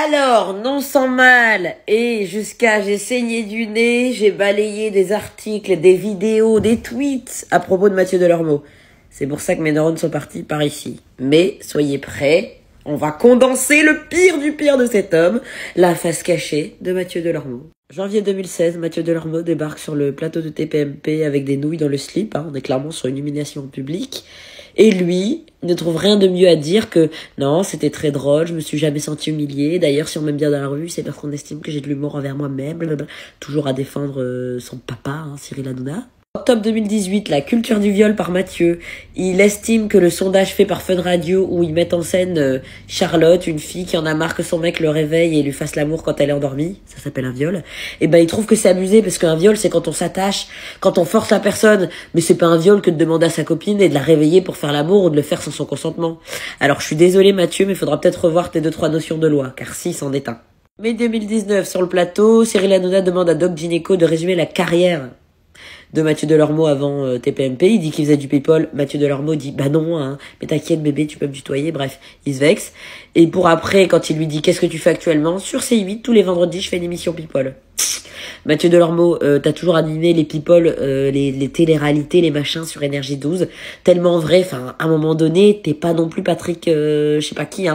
Alors, non sans mal, et j'ai saigné du nez, j'ai balayé des articles, des vidéos, des tweets à propos de Mathieu Delormeau. C'est pour ça que mes neurones sont partis par ici. Mais soyez prêts, on va condenser le pire du pire de cet homme, la face cachée de Mathieu Delormeau. Janvier 2016, Mathieu Delormeau débarque sur le plateau de TPMP avec des nouilles dans le slip, on est clairement sur une humiliation publique. Et lui, il ne trouve rien de mieux à dire que « Non, c'était très drôle, je me suis jamais senti humilié. D'ailleurs, si on m'aime bien dans la rue, c'est parce qu'on estime que j'ai de l'humour envers moi-même. » Toujours à défendre son papa, Cyril Hanouna. Octobre 2018, la culture du viol par Mathieu. Il estime que le sondage fait par Fun Radio où ils mettent en scène Charlotte, une fille qui en a marre que son mec le réveille et lui fasse l'amour quand elle est endormie, ça s'appelle un viol. Et il trouve que c'est abusé parce qu'un viol c'est quand on s'attache, quand on force la personne, mais c'est pas un viol que de demander à sa copine et de la réveiller pour faire l'amour ou de le faire sans son consentement. Alors je suis désolée Mathieu, mais il faudra peut-être revoir tes 2-3 notions de loi, car si, c'en est un. Mai 2019, sur le plateau, Cyril Hanouna demande à Doc Gynéco de résumer la carrière de Mathieu Delormeau avant TPMP. Il dit qu'il faisait du people. Mathieu Delormeau dit bah non, mais t'inquiète bébé, tu peux me tutoyer. Bref, il se vexe. Et pour après, quand il lui dit qu'est-ce que tu fais actuellement, sur C8 tous les vendredis je fais une émission people. Mathieu Delormeau, t'as toujours animé les people, les télé-réalités, les machins sur Énergie 12, tellement vrai. Enfin, à un moment donné, t'es pas non plus Patrick, je sais pas qui,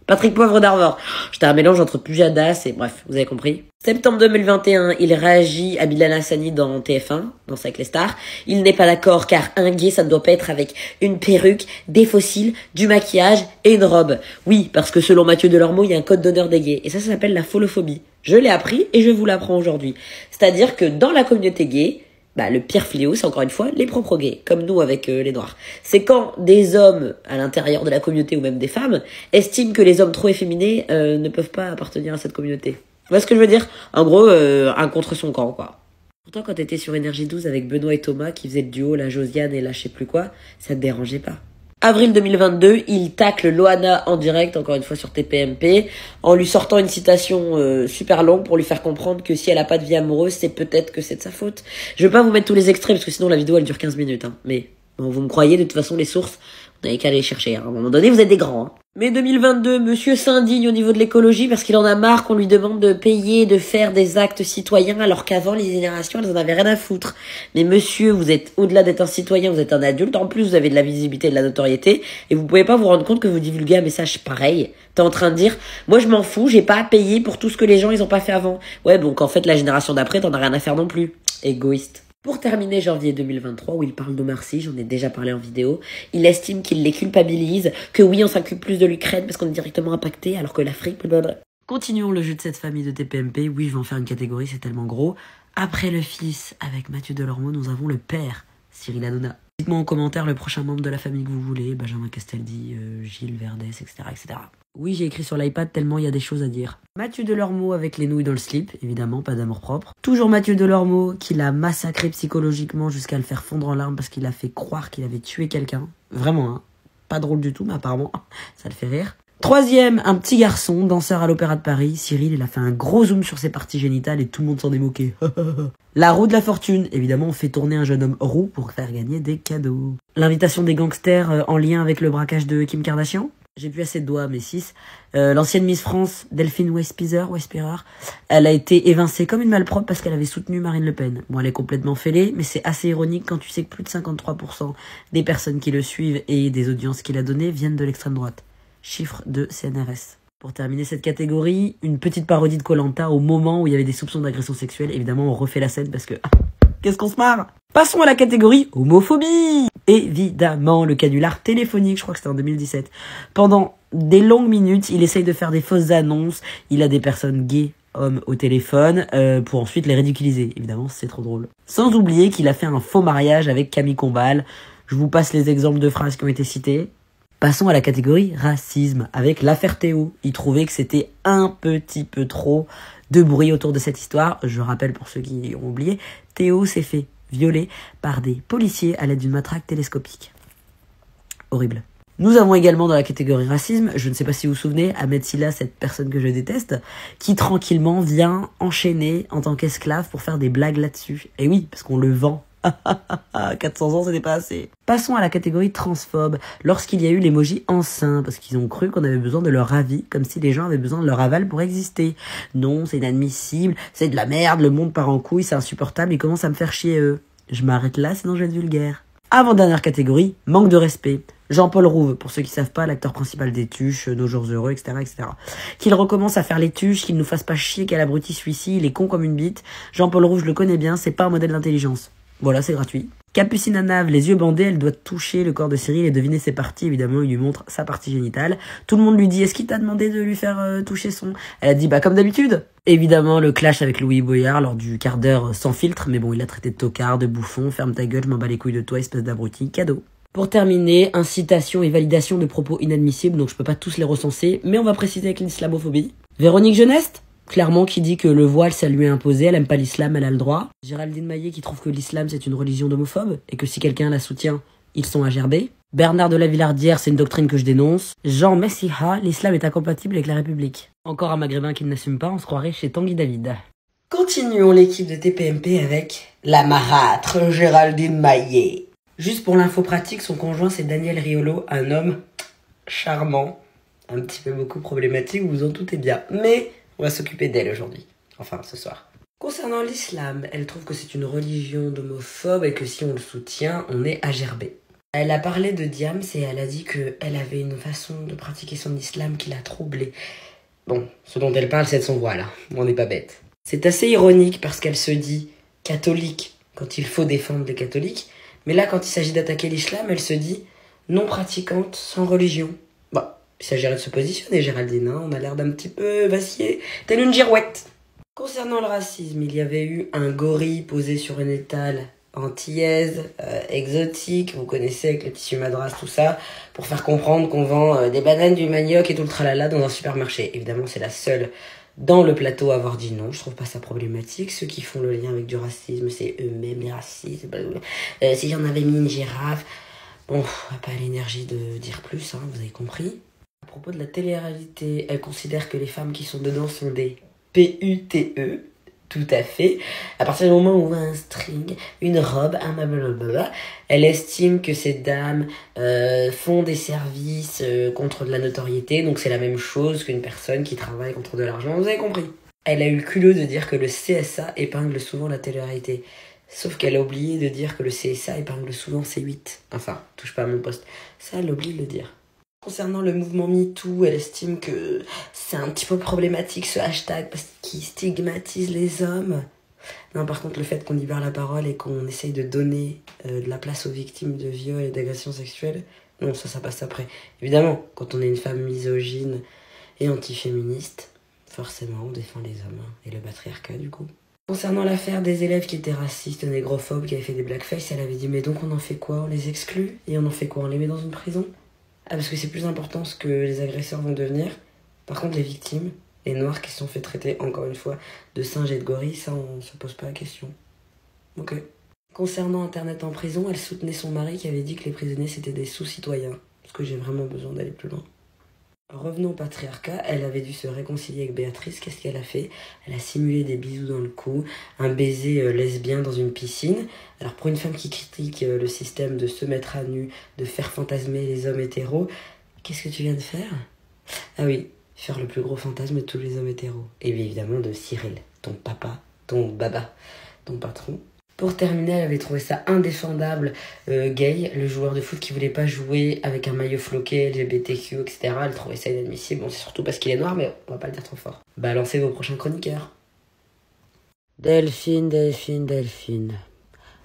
Patrick Poivre d'Arvor. J'étais un mélange entre Pujadas et bref, vous avez compris. Septembre 2021, il réagit à Bilal Hassani dans TF1, dans Avec les stars. Il n'est pas d'accord car un gay, ça ne doit pas être avec une perruque, des fossiles, du maquillage et une robe. Oui, parce que selon Mathieu Delormeau, il y a un code d'honneur des gays. Et ça s'appelle la folophobie. Je l'ai appris et je vous l'apprends aujourd'hui. C'est-à-dire que dans la communauté gay, le pire fléau, c'est encore une fois les propres gays, comme nous avec les noirs. C'est quand des hommes à l'intérieur de la communauté ou même des femmes estiment que les hommes trop efféminés ne peuvent pas appartenir à cette communauté. Tu vois ce que je veux dire? En gros, un contre son camp, quoi. Pourtant, quand t'étais sur Énergie 12 avec Benoît et Thomas qui faisaient le duo, la Josiane et la je sais plus quoi, ça te dérangeait pas. Avril 2022, il tacle Loana en direct, encore une fois sur TPMP, en lui sortant une citation super longue pour lui faire comprendre que si elle a pas de vie amoureuse, c'est peut-être que c'est de sa faute. Je veux pas vous mettre tous les extraits parce que sinon la vidéo elle dure 15 minutes, mais bon, vous me croyez, de toute façon les sources, vous n'avez qu'à les chercher, À un moment donné, vous êtes des grands, Mais 2022, monsieur s'indigne au niveau de l'écologie parce qu'il en a marre qu'on lui demande de payer, de faire des actes citoyens alors qu'avant, les générations, elles en avaient rien à foutre. Mais monsieur, vous êtes au-delà d'être un citoyen, vous êtes un adulte. En plus, vous avez de la visibilité et de la notoriété et vous pouvez pas vous rendre compte que vous divulguez un message pareil. T'es en train de dire, moi je m'en fous, j'ai pas à payer pour tout ce que les gens ils ont pas fait avant. Ouais, donc en fait, la génération d'après, t'en as rien à faire non plus. Égoïste. Pour terminer janvier 2023, où il parle d'Omar Sy, j'en ai déjà parlé en vidéo, il estime qu'il les culpabilise, que oui, on s'occupe plus de l'Ukraine parce qu'on est directement impacté, alors que l'Afrique... Blablabla. Continuons le jeu de cette famille de TPMP. Oui, je vais en faire une catégorie, c'est tellement gros. Après le fils, avec Mathieu Delormeau, nous avons le père, Cyril Hanouna. Dites-moi en commentaire le prochain membre de la famille que vous voulez, Benjamin Castaldi, Gilles Verdès, etc., etc. Oui, j'ai écrit sur l'iPad tellement il y a des choses à dire. Mathieu Delormeau avec les nouilles dans le slip, évidemment, pas d'amour propre. Toujours Mathieu Delormeau qui l'a massacré psychologiquement jusqu'à le faire fondre en larmes parce qu'il a fait croire qu'il avait tué quelqu'un. Vraiment, pas drôle du tout, mais apparemment, ça le fait rire. Troisième, un petit garçon, danseur à l'Opéra de Paris. Cyril, il a fait un gros zoom sur ses parties génitales et tout le monde s'en est moqué. La roue de la fortune. Évidemment, on fait tourner un jeune homme roux pour faire gagner des cadeaux. L'invitation des gangsters en lien avec le braquage de Kim Kardashian. J'ai plus assez de doigts, mais 6. L'ancienne Miss France, Delphine Wespirer, elle a été évincée comme une malpropre parce qu'elle avait soutenu Marine Le Pen. Bon, elle est complètement fêlée, mais c'est assez ironique quand tu sais que plus de 53% des personnes qui le suivent et des audiences qu'il a données viennent de l'extrême droite. Chiffre de CNRS. Pour terminer cette catégorie, une petite parodie de Koh-Lanta au moment où il y avait des soupçons d'agression sexuelle. Évidemment, on refait la scène parce que... qu'est-ce qu'on se marre? Passons à la catégorie homophobie. Évidemment, le canular téléphonique, je crois que c'était en 2017. Pendant des longues minutes, il essaye de faire des fausses annonces. Il a des personnes gays, hommes au téléphone, pour ensuite les ridiculiser. Évidemment, c'est trop drôle. Sans oublier qu'il a fait un faux mariage avec Camille Combal. Je vous passe les exemples de phrases qui ont été citées. Passons à la catégorie racisme, avec l'affaire Théo. Il trouvait que c'était un petit peu trop de bruit autour de cette histoire. Je rappelle pour ceux qui ont oublié, Théo s'est fait violer par des policiers à l'aide d'une matraque télescopique. Horrible. Nous avons également dans la catégorie racisme, je ne sais pas si vous vous souvenez, Ahmed Silla, cette personne que je déteste, qui tranquillement vient enchaîner en tant qu'esclave pour faire des blagues là-dessus. Et oui, parce qu'on le vend 400 ans, c'était pas assez. Passons à la catégorie transphobe, lorsqu'il y a eu l'emoji enceint, parce qu'ils ont cru qu'on avait besoin de leur avis, comme si les gens avaient besoin de leur aval pour exister. Non, c'est inadmissible, c'est de la merde, le monde part en couille, c'est insupportable, ils commencent à me faire chier eux. Je m'arrête là, sinon je vais être vulgaire. Avant-dernière catégorie, manque de respect. Jean-Paul Rouve, pour ceux qui savent pas, l'acteur principal des Tuches, Nos jours heureux, etc., etc. Qu'il recommence à faire les Tuches, qu'il nous fasse pas chier qu'à l'abruti celui-ci, il est con comme une bite. Jean-Paul Rouve, je le connais bien, c'est pas un modèle d'intelligence. Voilà, c'est gratuit. Capucine à Nave, les yeux bandés, elle doit toucher le corps de Cyril et deviner ses parties. Évidemment, il lui montre sa partie génitale. Tout le monde lui dit, est-ce qu'il t'a demandé de lui faire toucher son... Elle a dit, bah comme d'habitude. Évidemment, le clash avec Louis Boyard lors du quart d'heure sans filtre, mais bon, il l'a traité de tocard, de bouffon, ferme ta gueule, je m'en bats les couilles de toi, espèce d'abruti, cadeau. Pour terminer, incitation et validation de propos inadmissibles, donc je peux pas tous les recenser, mais on va préciser avec l'islamophobie. Véronique Jeuneste, clairement qui dit que le voile ça lui est imposé, elle aime pas l'islam, elle a le droit. Géraldine Maillet qui trouve que l'islam c'est une religion d'homophobes, et que si quelqu'un la soutient, ils sont à gerber. Bernard de la Villardière, c'est une doctrine que je dénonce. Jean Messiha, l'islam est incompatible avec la République. Encore un maghrébin qui ne n'assume pas, on se croirait chez Tanguy David. Continuons l'équipe de TPMP avec la marâtre Géraldine Maillet. Juste pour l'info pratique, son conjoint c'est Daniel Riolo, un homme charmant, un petit peu beaucoup problématique, vous vous en doutez bien. Mais on va s'occuper d'elle aujourd'hui, enfin ce soir. Concernant l'islam, elle trouve que c'est une religion d'homophobes et que si on le soutient, on est à gerber. Elle a parlé de Diams et elle a dit qu'elle avait une façon de pratiquer son islam qui l'a troublée. Bon, ce dont elle parle c'est de son voile, hein. On n'est pas bête. C'est assez ironique parce qu'elle se dit catholique quand il faut défendre les catholiques, mais là quand il s'agit d'attaquer l'islam, elle se dit non pratiquante sans religion. Bah, il s'agirait de se positionner Géraldine, hein. On a l'air d'un petit peu vaciller, telle une girouette. Concernant le racisme, il y avait eu un gorille posé sur une étale antillaise, exotique, vous connaissez avec le tissu madras, tout ça, pour faire comprendre qu'on vend des bananes, du manioc et tout le tralala dans un supermarché. Évidemment, c'est la seule dans le plateau à avoir dit non, je trouve pas ça problématique. Ceux qui font le lien avec du racisme, c'est eux-mêmes les racistes. Si j'en avais mis une girafe, bon, pas l'énergie de dire plus, hein, vous avez compris. À propos de la télé-réalité, elle considère que les femmes qui sont dedans sont des PUTE, tout à fait. À partir du moment où on voit un string, une robe, un blablabla, elle estime que ces dames font des services contre de la notoriété, donc c'est la même chose qu'une personne qui travaille contre de l'argent, vous avez compris. Elle a eu le culot de dire que le CSA épingle souvent la télé-réalité. Sauf qu'elle a oublié de dire que le CSA épingle souvent C8. Enfin, touche pas à mon poste. Ça, elle oublie de le dire. Concernant le mouvement MeToo, elle estime que c'est un petit peu problématique ce hashtag parce qu'il stigmatise les hommes. Non, par contre, le fait qu'on libère la parole et qu'on essaye de donner de la place aux victimes de viols et d'agressions sexuelles, non, ça passe après. Évidemment, quand on est une femme misogyne et antiféministe, forcément, on défend les hommes et le patriarcat du coup. Concernant l'affaire des élèves qui étaient racistes, négrophobes, qui avaient fait des blackface, elle avait dit mais donc on en fait quoi? On les exclut? Et on en fait quoi? On les met dans une prison? Ah, parce que c'est plus important ce que les agresseurs vont devenir. Par contre, les victimes, les noirs qui se sont fait traiter, encore une fois, de singes et de gorilles, ça, on se pose pas la question. Ok. Concernant Internet en prison, elle soutenait son mari qui avait dit que les prisonniers, c'était des sous-citoyens. Parce que j'ai vraiment besoin d'aller plus loin. Revenons au patriarcat, elle avait dû se réconcilier avec Béatrice, qu'est-ce qu'elle a fait? Elle a simulé des bisous dans le cou, un baiser lesbien dans une piscine. Alors pour une femme qui critique le système de se mettre à nu, de faire fantasmer les hommes hétéros, qu'est-ce que tu viens de faire? Ah oui, faire le plus gros fantasme de tous les hommes hétéros. Et bien évidemment de Cyril, ton papa, ton baba, ton patron. Pour terminer, elle avait trouvé ça indéfendable, Gay, le joueur de foot qui voulait pas jouer avec un maillot floqué, LGBTQ, etc. Elle trouvait ça inadmissible. Bon, c'est surtout parce qu'il est noir, mais on va pas le dire trop fort. Balancez vos prochains chroniqueurs. Delphine.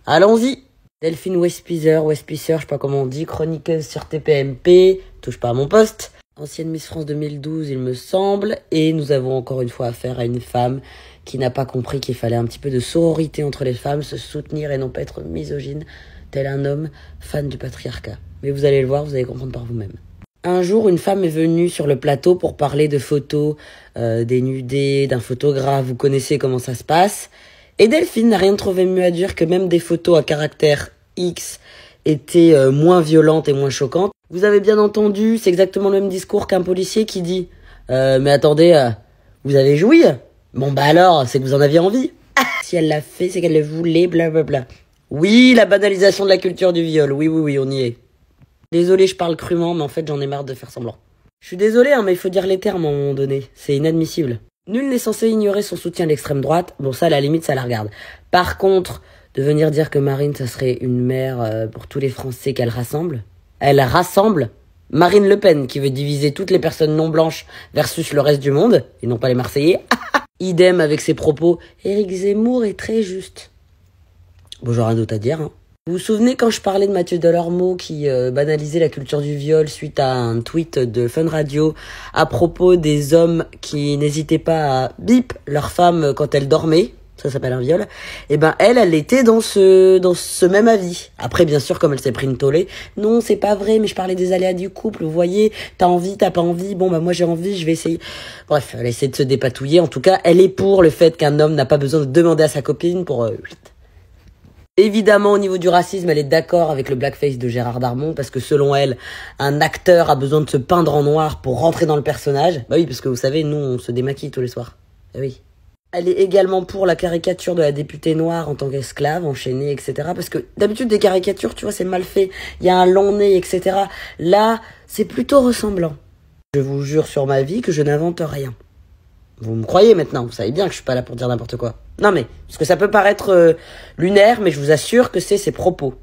Allons-y. Delphine Westpizer, je sais pas comment on dit, chroniqueuse sur TPMP, touche pas à mon poste. Ancienne Miss France 2012, il me semble. Et nous avons encore une fois affaire à une femme qui n'a pas compris qu'il fallait un petit peu de sororité entre les femmes, se soutenir et non pas être misogyne, tel un homme fan du patriarcat. Mais vous allez le voir, vous allez comprendre par vous-même. Un jour, une femme est venue sur le plateau pour parler de photos dénudées, d'un photographe, vous connaissez comment ça se passe. Et Delphine n'a rien trouvé mieux à dire que même des photos à caractère X étaient moins violentes et moins choquantes. Vous avez bien entendu, c'est exactement le même discours qu'un policier qui dit « Mais attendez, vous avez joui ? Bon bah alors, c'est que vous en aviez envie. » Si elle l'a fait, c'est qu'elle le voulait, blablabla. Oui, la banalisation de la culture du viol. Oui, on y est. Désolé, je parle crûment, mais en fait, j'en ai marre de faire semblant. Je suis désolé, hein, mais il faut dire les termes à un moment donné. C'est inadmissible. Nul n'est censé ignorer son soutien à l'extrême droite. Bon, ça, à la limite, ça la regarde. Par contre, de venir dire que Marine, ça serait une mère pour tous les Français qu'elle rassemble. Elle rassemble Marine Le Pen, qui veut diviser toutes les personnes non blanches versus le reste du monde, et non pas les Marseillais. Idem avec ses propos. Éric Zemmour est très juste. Bon, j'aurais rien d'autre à dire, hein. Vous vous souvenez quand je parlais de Mathieu Delormeau qui banalisait la culture du viol suite à un tweet de Fun Radio à propos des hommes qui n'hésitaient pas à bip leur femme quand elle dormait, ça s'appelle un viol, et ben elle était dans ce même avis. Après bien sûr comme elle s'est pris une tollée, non c'est pas vrai mais je parlais des aléas du couple, vous voyez, t'as envie, t'as pas envie, bon bah moi j'ai envie, je vais essayer. Bref, elle essaie de se dépatouiller, en tout cas elle est pour le fait qu'un homme n'a pas besoin de demander à sa copine pour... Évidemment, au niveau du racisme, elle est d'accord avec le blackface de Gérard Darmon parce que selon elle, un acteur a besoin de se peindre en noir pour rentrer dans le personnage. Bah oui, parce que vous savez, nous, on se démaquille tous les soirs. Ah oui. Elle est également pour la caricature de la députée noire en tant qu'esclave, enchaînée, etc. Parce que d'habitude, des caricatures, tu vois, c'est mal fait. Il y a un long nez, etc. Là, c'est plutôt ressemblant. Je vous jure sur ma vie que je n'invente rien. Vous me croyez maintenant, vous savez bien que je suis pas là pour dire n'importe quoi. Non mais, parce que ça peut paraître lunaire, mais je vous assure que c'est ses propos.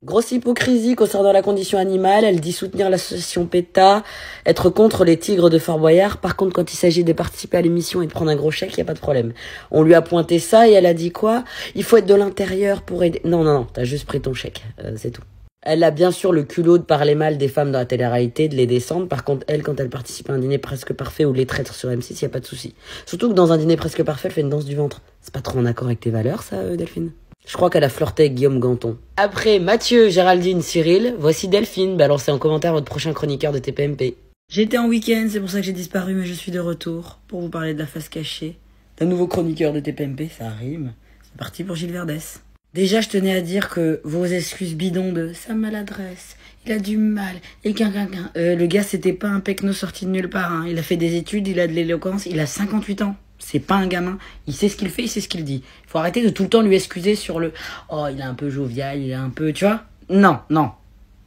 Grosse hypocrisie concernant la condition animale, elle dit soutenir l'association PETA, être contre les tigres de Fort Boyard. Par contre, quand il s'agit de participer à l'émission et de prendre un gros chèque, y a pas de problème. On lui a pointé ça et elle a dit quoi? Il faut être de l'intérieur pour aider... Non, t'as juste pris ton chèque, c'est tout. Elle a bien sûr le culot de parler mal des femmes dans la télé-réalité, de les descendre. Par contre, elle, quand elle participe à un dîner presque parfait ou les traîtres sur M6, y a pas de souci. Surtout que dans un dîner presque parfait, elle fait une danse du ventre. C'est pas trop en accord avec tes valeurs, ça, Delphine? Je crois qu'elle a flirté avec Guillaume Ganton. Après Mathieu, Géraldine, Cyril, voici Delphine. Balancez en commentaire votre prochain chroniqueur de TPMP. J'étais en week-end, c'est pour ça que j'ai disparu, mais je suis de retour pour vous parler de la face cachée d'un nouveau chroniqueur de TPMP, ça rime. C'est parti pour Gilles Verdès. Déjà, je tenais à dire que vos excuses bidons de sa maladresse, il a du mal, et le gars, c'était pas un pecno sorti de nulle part, hein. Il a fait des études, il a de l'éloquence, il a 58 ans. C'est pas un gamin. Il sait ce qu'il fait, il sait ce qu'il dit. Il faut arrêter de tout le temps lui excuser sur le « Oh, il est un peu jovial, il est un peu... » Tu vois? Non.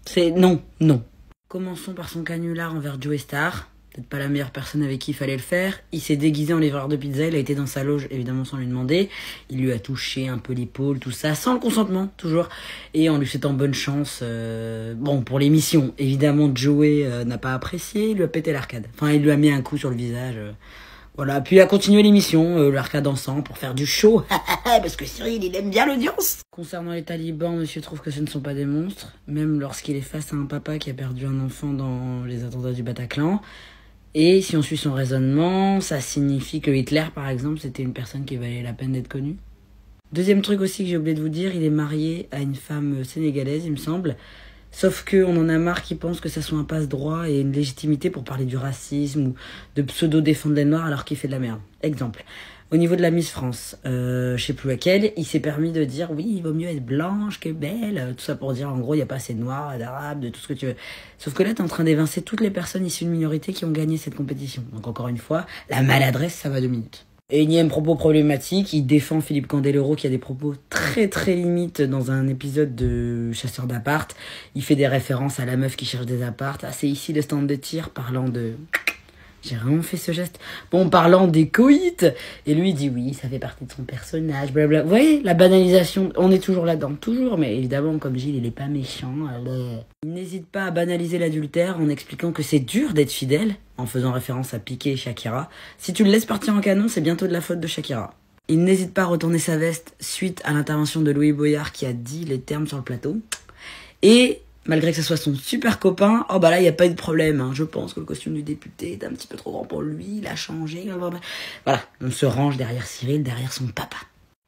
C'est non. Commençons par son canular envers Joe Star. Peut-être pas la meilleure personne avec qui il fallait le faire. Il s'est déguisé en livreur de pizza, il a été dans sa loge, évidemment sans lui demander. Il lui a touché un peu l'épaule, tout ça, sans le consentement, toujours. Et en lui souhaitant bonne chance, pour l'émission. Évidemment, Joey n'a pas apprécié, il lui a pété l'arcade. Enfin, il lui a mis un coup sur le visage. Voilà, puis il a continué l'émission, l'arcade dansant, pour faire du show. Parce que Cyril, il aime bien l'audience. Concernant les talibans, monsieur trouve que ce ne sont pas des monstres, même lorsqu'il est face à un papa qui a perdu un enfant dans les attentats du Bataclan. Et si on suit son raisonnement, ça signifie que Hitler, par exemple, c'était une personne qui valait la peine d'être connue. Deuxième truc aussi que j'ai oublié de vous dire, il est marié à une femme sénégalaise, il me semble. Sauf qu'on en a marre qu'ils pensent que ça soit un passe-droit et une légitimité pour parler du racisme ou de pseudo-défendre les Noirs alors qu'il fait de la merde. Exemple. Au niveau de la Miss France, je sais plus laquelle, il s'est permis de dire oui, il vaut mieux être blanche que belle, tout ça pour dire en gros il n'y a pas assez de noirs, d'arabes, de tout ce que tu veux. Sauf que là t'es en train d'évincer toutes les personnes issues de minorités qui ont gagné cette compétition. Donc encore une fois, la maladresse ça va 2 minutes. Énième propos problématique, il défend Philippe Candeloro qui a des propos très très limites dans un épisode de Chasseur d'appart. Il fait des références à la meuf qui cherche des apparts. Ah c'est ici le stand de tir parlant de... J'ai vraiment fait ce geste. Bon, parlant des coïts. Et lui, il dit oui, ça fait partie de son personnage, blablabla. Vous voyez, la banalisation, on est toujours là-dedans. Toujours, mais évidemment, comme Gilles, il est pas méchant. Il n'hésite pas à banaliser l'adultère en expliquant que c'est dur d'être fidèle, en faisant référence à Piqué et Shakira. Si tu le laisses partir en canon, c'est bientôt de la faute de Shakira. Il n'hésite pas à retourner sa veste suite à l'intervention de Louis Boyard qui a dit les termes sur le plateau. Et... malgré que ce soit son super copain, oh bah là, il n'y a pas eu de problème. Hein. Je pense que le costume du député est un petit peu trop grand pour lui, il a changé. Voilà, on se range derrière Cyril, derrière son papa.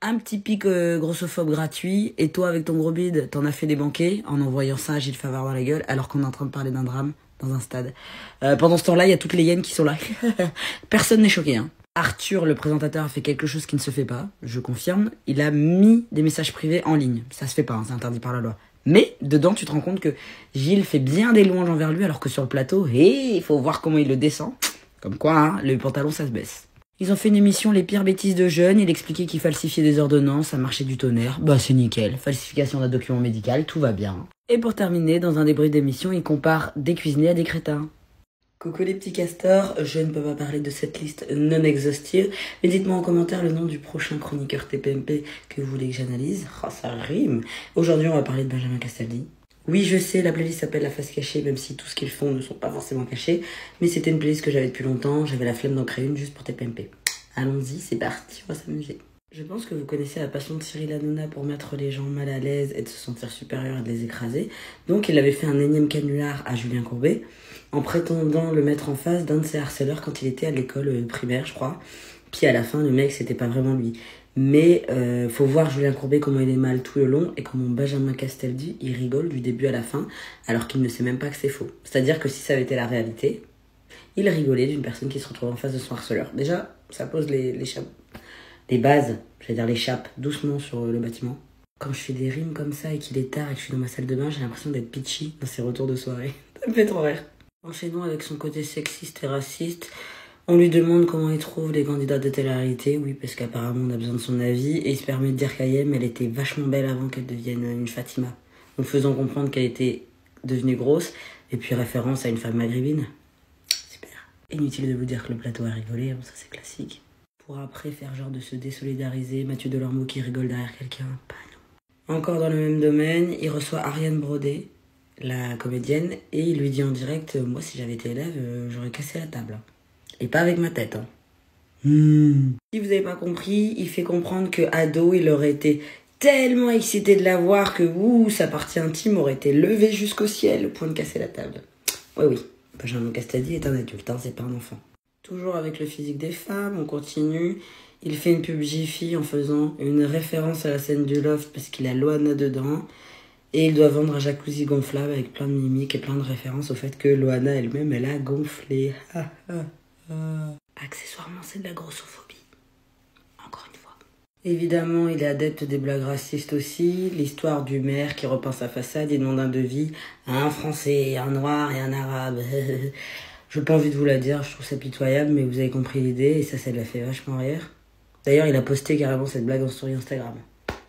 Un petit pic grossophobe gratuit, et toi, avec ton gros bide, t'en as fait des banquets en envoyant ça à Gilles Favard dans la gueule, alors qu'on est en train de parler d'un drame dans un stade. Pendant ce temps-là, il y a toutes les hyènes qui sont là. Personne n'est choqué, hein. Arthur, le présentateur, a fait quelque chose qui ne se fait pas, je confirme. Il a mis des messages privés en ligne. Ça se fait pas, hein, c'est interdit par la loi. Mais dedans, tu te rends compte que Gilles fait bien des louanges envers lui, alors que sur le plateau, il faut voir comment il le descend. Comme quoi, hein, le pantalon, ça se baisse. Ils ont fait une émission Les pires bêtises de jeunes. Il expliquait qu'il falsifiait des ordonnances, ça marchait du tonnerre. Bah c'est nickel. Falsification d'un document médical, tout va bien. Et pour terminer, dans un débrief d'émission, il compare des cuisiniers à des crétins. Coucou les petits castors, je ne peux pas parler de cette liste non exhaustive, mais dites-moi en commentaire le nom du prochain chroniqueur TPMP que vous voulez que j'analyse. Oh, ça rime. Aujourd'hui, on va parler de Benjamin Castaldi. Oui, je sais, la playlist s'appelle La Face Cachée, même si tout ce qu'ils font ne sont pas forcément cachés, mais c'était une playlist que j'avais depuis longtemps, j'avais la flemme d'en créer une juste pour TPMP. Allons-y, c'est parti, on va s'amuser. Je pense que vous connaissez la passion de Cyril Hanouna pour mettre les gens mal à l'aise et de se sentir supérieur et de les écraser. Donc il avait fait un énième canular à Julien Courbet, en prétendant le mettre en face d'un de ses harceleurs quand il était à l'école primaire, je crois. Puis à la fin, le mec, c'était pas vraiment lui. Mais faut voir Julien Courbet comment il est mal tout le long et comment Benjamin Castaldi, il rigole du début à la fin alors qu'il ne sait même pas que c'est faux. C'est-à-dire que si ça avait été la réalité, il rigolait d'une personne qui se retrouve en face de son harceleur. Déjà, ça pose les bases, j'allais dire les chapes, doucement sur le bâtiment. Quand je fais des rimes comme ça et qu'il est tard et que je suis dans ma salle de bain, j'ai l'impression d'être pitchy dans ses retours de soirée. Ça me fait trop rire. Enchaînons avec son côté sexiste et raciste. On lui demande comment il trouve les candidats de télé-réalité, oui, parce qu'apparemment on a besoin de son avis, et il se permet de dire qu'Ayem, elle était vachement belle avant qu'elle devienne une Fatima, en faisant comprendre qu'elle était devenue grosse, et puis référence à une femme maghrébine. Super. Inutile de vous dire que le plateau a rigolé, bon, ça c'est classique. Pour après faire genre de se désolidariser, Mathieu Delormeau qui rigole derrière quelqu'un, pas non. Encore dans le même domaine, il reçoit Ariane Brodé, la comédienne, et il lui dit en direct, moi si j'avais été élève, j'aurais cassé la table. Et pas avec ma tête, hein. Si vous n'avez pas compris, il fait comprendre que ado, il aurait été tellement excité de la voir que sa partie intime aurait été levée jusqu'au ciel au point de casser la table. Oui, Benjamin Castaldi est un adulte, hein, c'est pas un enfant. Toujours avec le physique des femmes, on continue. Il fait une pub Jiffy en faisant une référence à la scène du loft parce qu'il a Loana dedans. Et il doit vendre un jacuzzi gonflable avec plein de mimiques et plein de références au fait que Loana elle-même, elle a gonflé. Accessoirement, c'est de la grossophobie. Encore une fois. Évidemment, il est adepte des blagues racistes aussi. L'histoire du maire qui repeint sa façade, il demande un devis à un Français, un Noir et un Arabe. Je n'ai pas envie de vous la dire, je trouve ça pitoyable, mais vous avez compris l'idée et ça l'a fait vachement rire. D'ailleurs, il a posté carrément cette blague en story Instagram.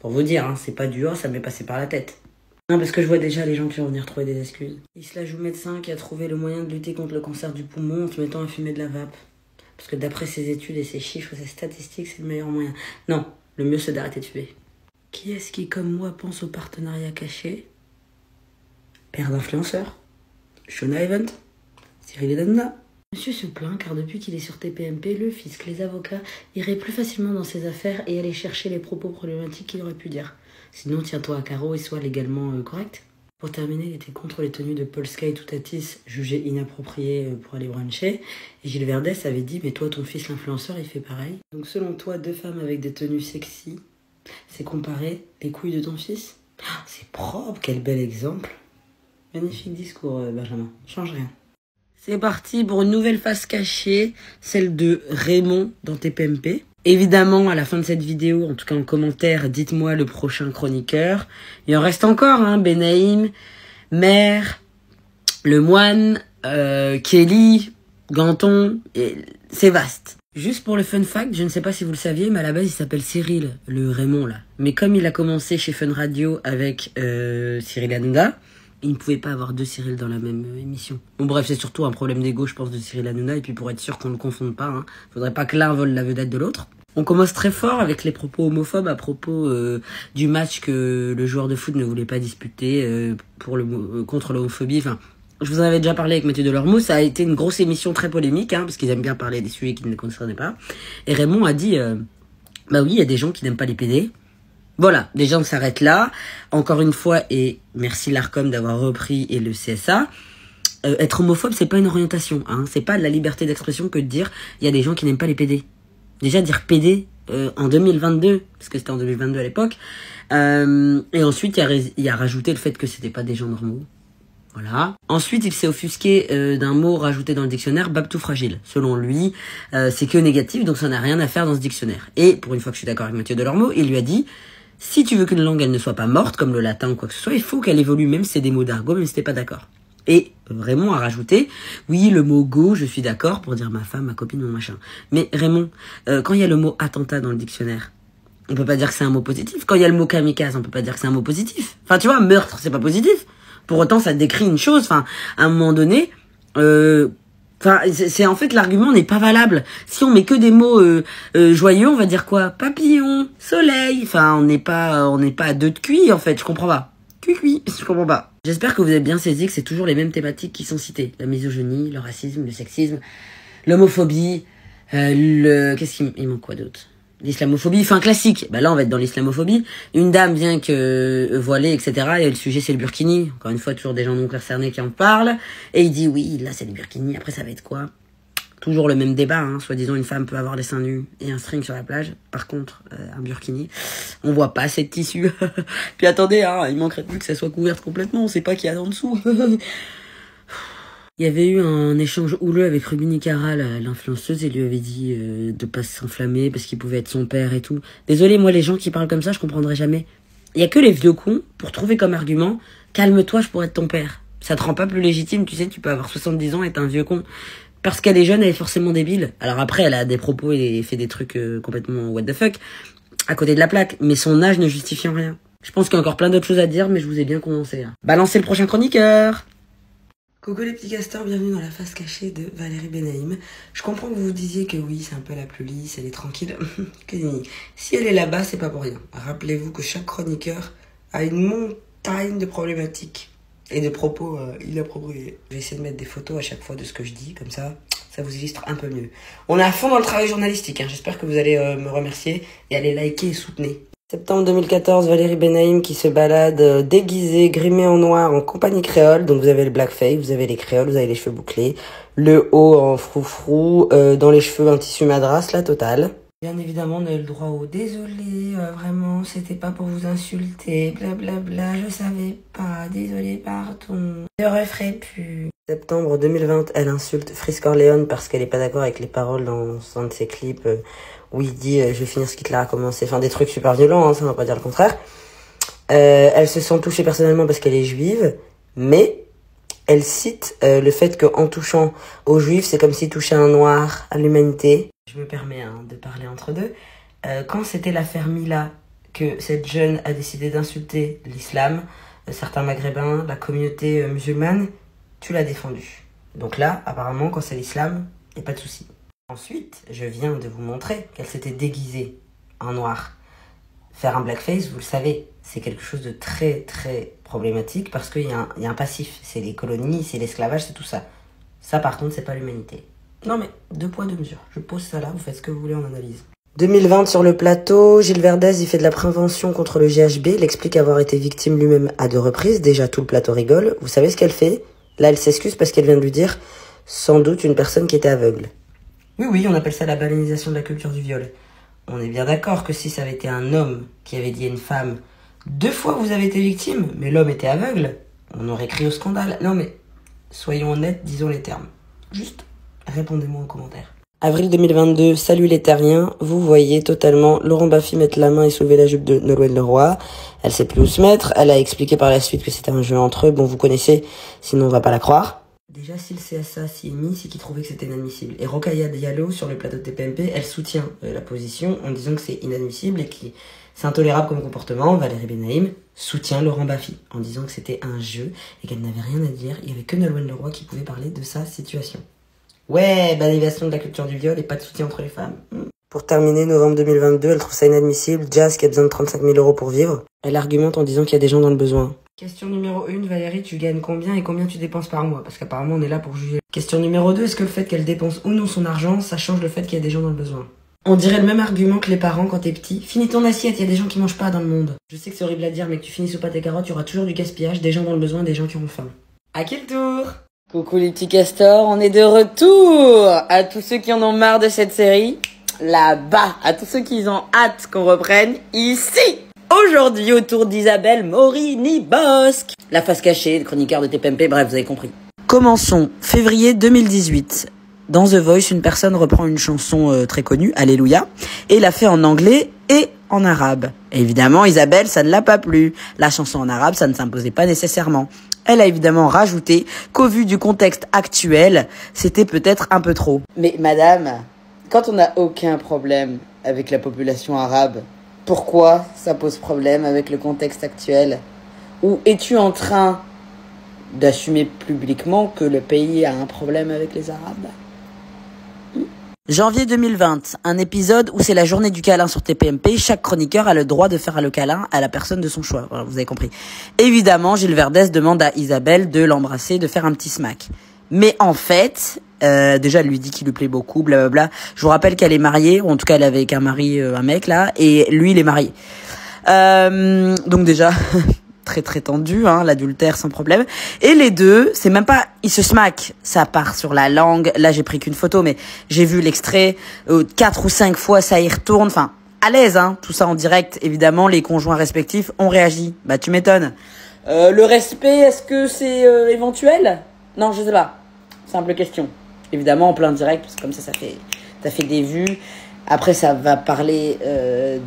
Pour vous dire, hein, c'est pas du ça m'est passé par la tête. Non, parce que je vois déjà les gens qui vont venir trouver des excuses. Il se la joue médecin qui a trouvé le moyen de lutter contre le cancer du poumon en se mettant à fumer de la vape. Parce que d'après ses études et ses chiffres, ses statistiques, c'est le meilleur moyen. Non, le mieux c'est d'arrêter de fumer. Qui est-ce qui, comme moi, pense au partenariat caché? Père d'influenceur, Shona Event, Cyril Hanouna. Monsieur se plaint car depuis qu'il est sur TPMP, le fisc, les avocats iraient plus facilement dans ses affaires et allaient chercher les propos problématiques qu'il aurait pu dire. Sinon, tiens-toi à carreau et sois légalement correct. Pour terminer, il était contre les tenues de Polska et Toutatis, jugées inappropriées pour aller bruncher. Et Gilles Verdès avait dit, mais toi, ton fils l'influenceur, il fait pareil. Donc selon toi, deux femmes avec des tenues sexy, c'est comparer les couilles de ton fils? C'est propre, quel bel exemple. Magnifique discours, Benjamin. Change rien. C'est parti pour une nouvelle face cachée, celle de Raymond dans TPMP. Évidemment, à la fin de cette vidéo, en tout cas en commentaire, dites-moi le prochain chroniqueur. Il en reste encore, hein, Benaïm, Mère, Le Moine, Kelly, Ganton, c'est vaste. Juste pour le fun fact, je ne sais pas si vous le saviez, mais à la base il s'appelle Cyril, le Raymond là. Mais comme il a commencé chez Fun Radio avec Cyril Hanouna, il ne pouvait pas avoir deux Cyril dans la même émission. Bon bref, c'est surtout un problème d'ego, je pense, de Cyril Hanouna, et puis pour être sûr qu'on ne le confonde pas, hein, faudrait pas que l'un vole la vedette de l'autre. On commence très fort avec les propos homophobes à propos du match que le joueur de foot ne voulait pas disputer contre l'homophobie. Enfin, je vous en avais déjà parlé avec Mathieu Delormeau, ça a été une grosse émission très polémique, hein, parce qu'ils aiment bien parler des sujets qui ne les concernaient pas. Et Raymond a dit, bah oui, il y a des gens qui n'aiment pas les PD. Voilà, les gens s'arrêtent là. Encore une fois, et merci l'Arcom d'avoir repris et le CSA, être homophobe, c'est pas une orientation, hein, c'est pas de la liberté d'expression que de dire il y a des gens qui n'aiment pas les PD. Déjà dire PD en 2022, parce que c'était en 2022 à l'époque, et ensuite il a rajouté le fait que c'était pas des gens normaux. Voilà. Ensuite, il s'est offusqué d'un mot rajouté dans le dictionnaire, babtou fragile. Selon lui, c'est que négatif, donc ça n'a rien à faire dans ce dictionnaire. Et pour une fois que je suis d'accord avec Mathieu Delormeau, il lui a dit, si tu veux qu'une langue elle ne soit pas morte, comme le latin ou quoi que ce soit, il faut qu'elle évolue, même si c'est des mots d'argot, même si t'es pas d'accord. Et Raymond a rajouté, oui, le mot go, je suis d'accord pour dire ma femme, ma copine, mon machin. Mais Raymond, quand il y a le mot attentat dans le dictionnaire, on peut pas dire que c'est un mot positif. Quand il y a le mot kamikaze, on peut pas dire que c'est un mot positif. Enfin, tu vois, meurtre, c'est pas positif. Pour autant, ça décrit une chose. Enfin, à un moment donné, c'est en fait l'argument n'est pas valable. Si on met que des mots joyeux, on va dire quoi? Papillon, soleil. Enfin, on n'est pas à deux de cuit en fait. Je comprends pas. Cuit, je comprends pas. J'espère que vous avez bien saisi que c'est toujours les mêmes thématiques qui sont citées. La misogynie, le racisme, le sexisme, l'homophobie, qu'est-ce qu'il manque quoi d'autre? L'islamophobie, enfin classique. Bah là, on va être dans l'islamophobie. Une dame vient que voilée, etc. Et le sujet, c'est le burkini. Encore une fois, toujours des gens non concernés qui en parlent. Et il dit, oui, là, c'est le burkini. Après, ça va être quoi? Toujours le même débat, hein. Soi-disant, une femme peut avoir des seins nus et un string sur la plage. Par contre, un burkini, on voit pas assez de tissu. Puis attendez, hein, il manquerait plus que ça soit couverte complètement. On sait pas qu'il y a en dessous. Il y avait eu un échange houleux avec Rubini Cara, l'influenceuse, et lui avait dit de pas s'enflammer parce qu'il pouvait être son père et tout. Désolé, moi, les gens qui parlent comme ça, je comprendrai jamais. Il y a que les vieux cons pour trouver comme argument « Calme-toi, je pourrais être ton père ». Ça te rend pas plus légitime, tu sais, tu peux avoir 70 ans et être un vieux con. Parce qu'elle est jeune, elle est forcément débile. Alors après, elle a des propos et fait des trucs complètement what the fuck, à côté de la plaque. Mais son âge ne justifie en rien. Je pense qu'il y a encore plein d'autres choses à dire, mais je vous ai bien condensé là. Balancez le prochain chroniqueur. Coucou les petits castors, bienvenue dans la face cachée de Valérie Benaïm. Je comprends que vous vous disiez que oui, c'est un peu la plus lisse, elle est tranquille. Que nenni. Si elle est là-bas, c'est pas pour rien. Rappelez-vous que chaque chroniqueur a une montagne de problématiques et de propos inappropriés. Je vais essayer de mettre des photos à chaque fois de ce que je dis, comme ça vous illustre un peu mieux. On est à fond dans le travail journalistique, hein. J'espère que vous allez me remercier et aller liker et soutenir. Septembre 2014, Valérie Benaïm qui se balade déguisée, grimée en noir en compagnie créole. Donc vous avez le blackface, vous avez les créoles, vous avez les cheveux bouclés, le haut en froufrou, dans les cheveux un tissu madras, la totale. Bien évidemment, on a eu le droit au désolé, vraiment, c'était pas pour vous insulter, blablabla, je savais pas, désolé, pardon, je referai plus. Septembre 2020, elle insulte Frisk Corleone parce qu'elle est pas d'accord avec les paroles dans un de ses clips où il dit je vais finir ce qu'Hitler a commencé, enfin des trucs super violents, hein, ça ne va pas dire le contraire. Elle se sent touchée personnellement parce qu'elle est juive, mais elle cite le fait qu'en touchant aux juifs, c'est comme si toucher un noir à l'humanité. Je me permets de parler entre deux. Quand c'était l'affaire Mila, que cette jeune a décidé d'insulter l'islam, certains maghrébins, la communauté musulmane, tu l'as défendu. Donc là, apparemment, quand c'est l'islam, il n'y a pas de souci. Ensuite, je viens de vous montrer qu'elle s'était déguisée en noir. Faire un blackface, vous le savez, c'est quelque chose de très très problématique parce qu'il y a un passif. C'est les colonies, c'est l'esclavage, c'est tout ça. Ça, par contre, c'est pas l'humanité. Non mais, 2 poids, 2 mesures. Je pose ça là, vous faites ce que vous voulez en analyse. 2020 sur le plateau, Gilles Verdez, il fait de la prévention contre le GHB. Il explique avoir été victime lui-même à 2 reprises. Déjà, tout le plateau rigole. Vous savez ce qu'elle fait? Là, elle s'excuse parce qu'elle vient de lui dire sans doute une personne qui était aveugle. Oui, on appelle ça la balenisation de la culture du viol. On est bien d'accord que si ça avait été un homme qui avait dit à une femme « 2 fois vous avez été victime, mais l'homme était aveugle », on aurait crié au scandale. Non mais, soyons honnêtes, disons les termes. Juste, répondez-moi en commentaire. Avril 2022, salut les terriens. Vous voyez totalement Laurent Baffy mettre la main et soulever la jupe de Nolwenn Leroy. Elle sait plus où se mettre. Elle a expliqué par la suite que c'était un jeu entre eux. Bon, vous connaissez, sinon on va pas la croire. Déjà, si le CSA s'y est mis, c'est qu'il trouvait que c'était inadmissible. Et Rokhaya Diallo, sur le plateau de TPMP, elle soutient la position en disant que c'est inadmissible et que c'est intolérable comme comportement. Valérie Benaïm soutient Laurent Baffy en disant que c'était un jeu et qu'elle n'avait rien à dire. Il n'y avait que Nolwenn Leroy qui pouvait parler de sa situation. Ouais, balisation de la culture du viol et pas de soutien entre les femmes. Pour terminer, novembre 2022, elle trouve ça inadmissible. Jazz qui a besoin de 35 000 € pour vivre. Elle argumente en disant qu'il y a des gens dans le besoin. Question numéro 1, Valérie, tu gagnes combien et combien tu dépenses par mois? Parce qu'apparemment, on est là pour juger. Question numéro 2, est-ce que le fait qu'elle dépense ou non son argent, ça change le fait qu'il y a des gens dans le besoin? On dirait le même argument que les parents quand t'es petit. Finis ton assiette, il y a des gens qui mangent pas dans le monde. Je sais que c'est horrible à dire, mais que tu finisses ou pas tes carottes, il y aura toujours du gaspillage, des gens dans le besoin, des gens qui auront faim. À quel tour? Coucou les petits castors, on est de retour. À tous ceux qui en ont marre de cette série, là-bas. À tous ceux qui ont hâte qu'on reprenne, ici. Aujourd'hui, autour d'Isabelle Morini-Bosque. La face cachée, le chroniqueur de TPMP, bref, vous avez compris. Commençons. Février 2018. Dans The Voice, une personne reprend une chanson très connue, Alléluia, et la fait en anglais et en arabe. Et évidemment, Isabelle, ça ne l'a pas plu. La chanson en arabe, ça ne s'imposait pas nécessairement. Elle a évidemment rajouté qu'au vu du contexte actuel, c'était peut-être un peu trop. Mais madame, quand on n'a aucun problème avec la population arabe, pourquoi ça pose problème avec le contexte actuel? Ou es-tu en train d'assumer publiquement que le pays a un problème avec les Arabes? Janvier 2020, un épisode où c'est la journée du câlin sur TPMP. Chaque chroniqueur a le droit de faire le câlin à la personne de son choix. Voilà, vous avez compris. Évidemment, Gilles Verdès demande à Isabelle de l'embrasser, de faire un petit smack. Mais en fait, déjà, elle lui dit qu'il lui plaît beaucoup, blablabla. Je vous rappelle qu'elle est mariée, ou en tout cas, elle est avec un mari, un mec, là, et lui, il est marié. Donc déjà... très très tendu, hein, l'adultère sans problème. Et les deux, c'est même pas, ils se smaquent, ça part sur la langue. Là, j'ai pris qu'une photo, mais j'ai vu l'extrait 4 ou 5 fois, ça y retourne. Enfin, à l'aise, hein, tout ça en direct. Évidemment, les conjoints respectifs ont réagi. Bah, tu m'étonnes. Le respect, est-ce que c'est éventuel? Non, je sais pas. Simple question. Évidemment, en plein direct, parce que comme ça fait des vues. Après, ça va parler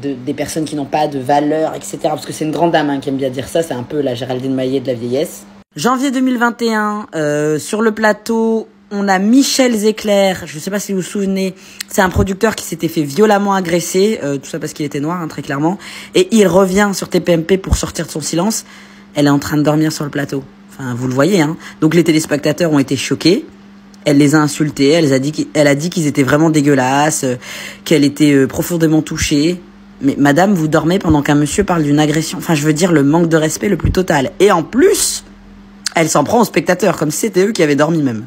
des personnes qui n'ont pas de valeur, etc. Parce que c'est une grande dame qui aime bien dire ça. C'est un peu la Géraldine Maillet de la vieillesse. Janvier 2021, sur le plateau, on a Michel Zecler. Je ne sais pas si vous vous souvenez. C'est un producteur qui s'était fait violemment agresser. Tout ça parce qu'il était noir, hein, très clairement. Et il revient sur TPMP pour sortir de son silence. Elle est en train de dormir sur le plateau. Enfin, vous le voyez, hein. Donc les téléspectateurs ont été choqués. Elle les a insultés, elle a dit qu'ils étaient vraiment dégueulasses, qu'elle était profondément touchée. Mais madame, vous dormez pendant qu'un monsieur parle d'une agression. Enfin, je veux dire, le manque de respect le plus total. Et en plus, elle s'en prend aux spectateurs, comme si c'était eux qui avaient dormi même.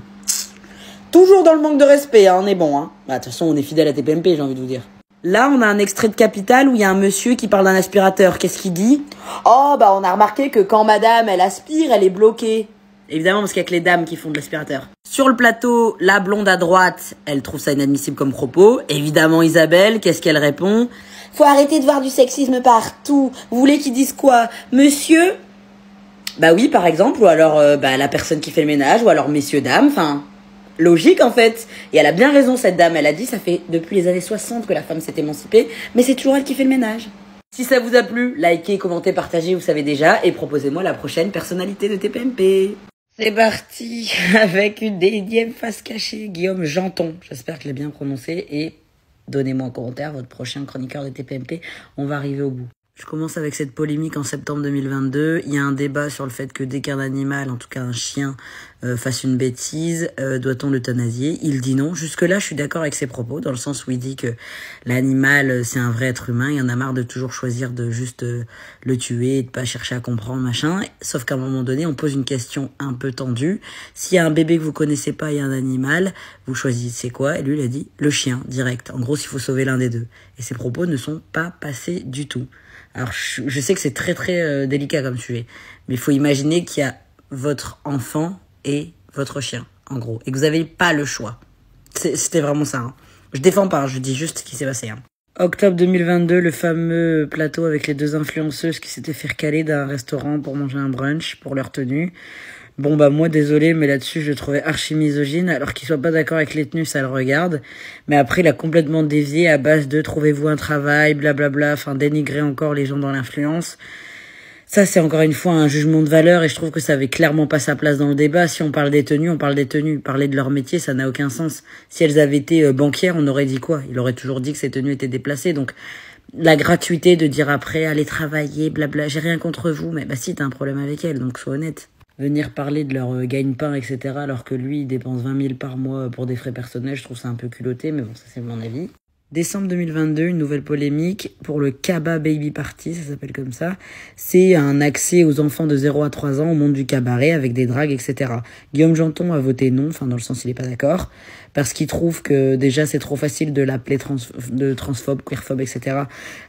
Toujours dans le manque de respect, hein, on est bon. Hein. Bah, de toute façon, on est fidèle à TPMP, j'ai envie de vous dire. Là, on a un extrait de Capital où il y a un monsieur qui parle d'un aspirateur. Qu'est-ce qu'il dit? Oh, bah on a remarqué que quand madame, elle aspire, elle est bloquée. Évidemment, parce qu'il y a que les dames qui font de l'aspirateur. Sur le plateau, la blonde à droite, elle trouve ça inadmissible comme propos. Évidemment, Isabelle, qu'est-ce qu'elle répond? Faut arrêter de voir du sexisme partout. Vous voulez qu'ils disent quoi? Monsieur? Bah oui, par exemple. Ou alors, la personne qui fait le ménage. Ou alors, messieurs, dames. Enfin, logique, en fait. Et elle a bien raison, cette dame. Elle a dit, ça fait depuis les années 60 que la femme s'est émancipée. Mais c'est toujours elle qui fait le ménage. Si ça vous a plu, likez, commentez, partagez, vous savez déjà. Et proposez-moi la prochaine personnalité de TPMP. C'est parti avec une énième face cachée, Guillaume Janton. J'espère que je l'ai bien prononcé et donnez-moi en commentaire votre prochain chroniqueur de TPMP. On va arriver au bout. Je commence avec cette polémique en septembre 2022. Il y a un débat sur le fait que dès qu'un animal, en tout cas un chien, fasse une bêtise, doit-on l'euthanasier? Il dit non. Jusque-là, je suis d'accord avec ses propos, dans le sens où il dit que l'animal, c'est un vrai être humain. Il y en a marre de toujours choisir de juste le tuer et de pas chercher à comprendre, machin. Sauf qu'à un moment donné, on pose une question un peu tendue. S'il y a un bébé que vous connaissez pas et un animal, vous choisissez quoi? Et lui, il a dit le chien, direct. En gros, s'il faut sauver l'un des deux. Et ses propos ne sont pas passés du tout. Alors, je sais que c'est très très délicat comme sujet, mais il faut imaginer qu'il y a votre enfant et votre chien, en gros, et que vous n'avez pas le choix. C'était vraiment ça. Hein. Je défends pas, je dis juste ce qui s'est passé. Hein. Octobre 2022, le fameux plateau avec les deux influenceuses qui s'étaient fait recaler d'un restaurant pour manger un brunch pour leur tenue. Bon bah moi désolé, mais là-dessus je le trouvais archi misogyne, alors qu'il soit pas d'accord avec les tenues, ça le regarde. Mais après il a complètement dévié à base de trouvez-vous un travail, blablabla, enfin dénigrer encore les gens dans l'influence. Ça c'est encore une fois un jugement de valeur et je trouve que ça avait clairement pas sa place dans le débat. Si on parle des tenues, on parle des tenues. Parler de leur métier, ça n'a aucun sens. Si elles avaient été banquières, on aurait dit quoi? Il aurait toujours dit que ces tenues étaient déplacées, donc... La gratuité de dire après, allez travailler, blabla, j'ai rien contre vous, mais bah si, t'as un problème avec elles, donc sois honnête. Venir parler de leur gagne-pain, etc., alors que lui, il dépense 20 000 par mois pour des frais personnels, je trouve ça un peu culotté, mais bon, ça c'est mon avis. Décembre 2022, une nouvelle polémique pour le Kaba Baby Party, ça s'appelle comme ça. C'est un accès aux enfants de 0 à 3 ans au monde du cabaret avec des dragues, etc. Guillaume Janton a voté non, enfin dans le sens il est pas d'accord, parce qu'il trouve que déjà c'est trop facile de l'appeler transphobe, queerphobe, etc.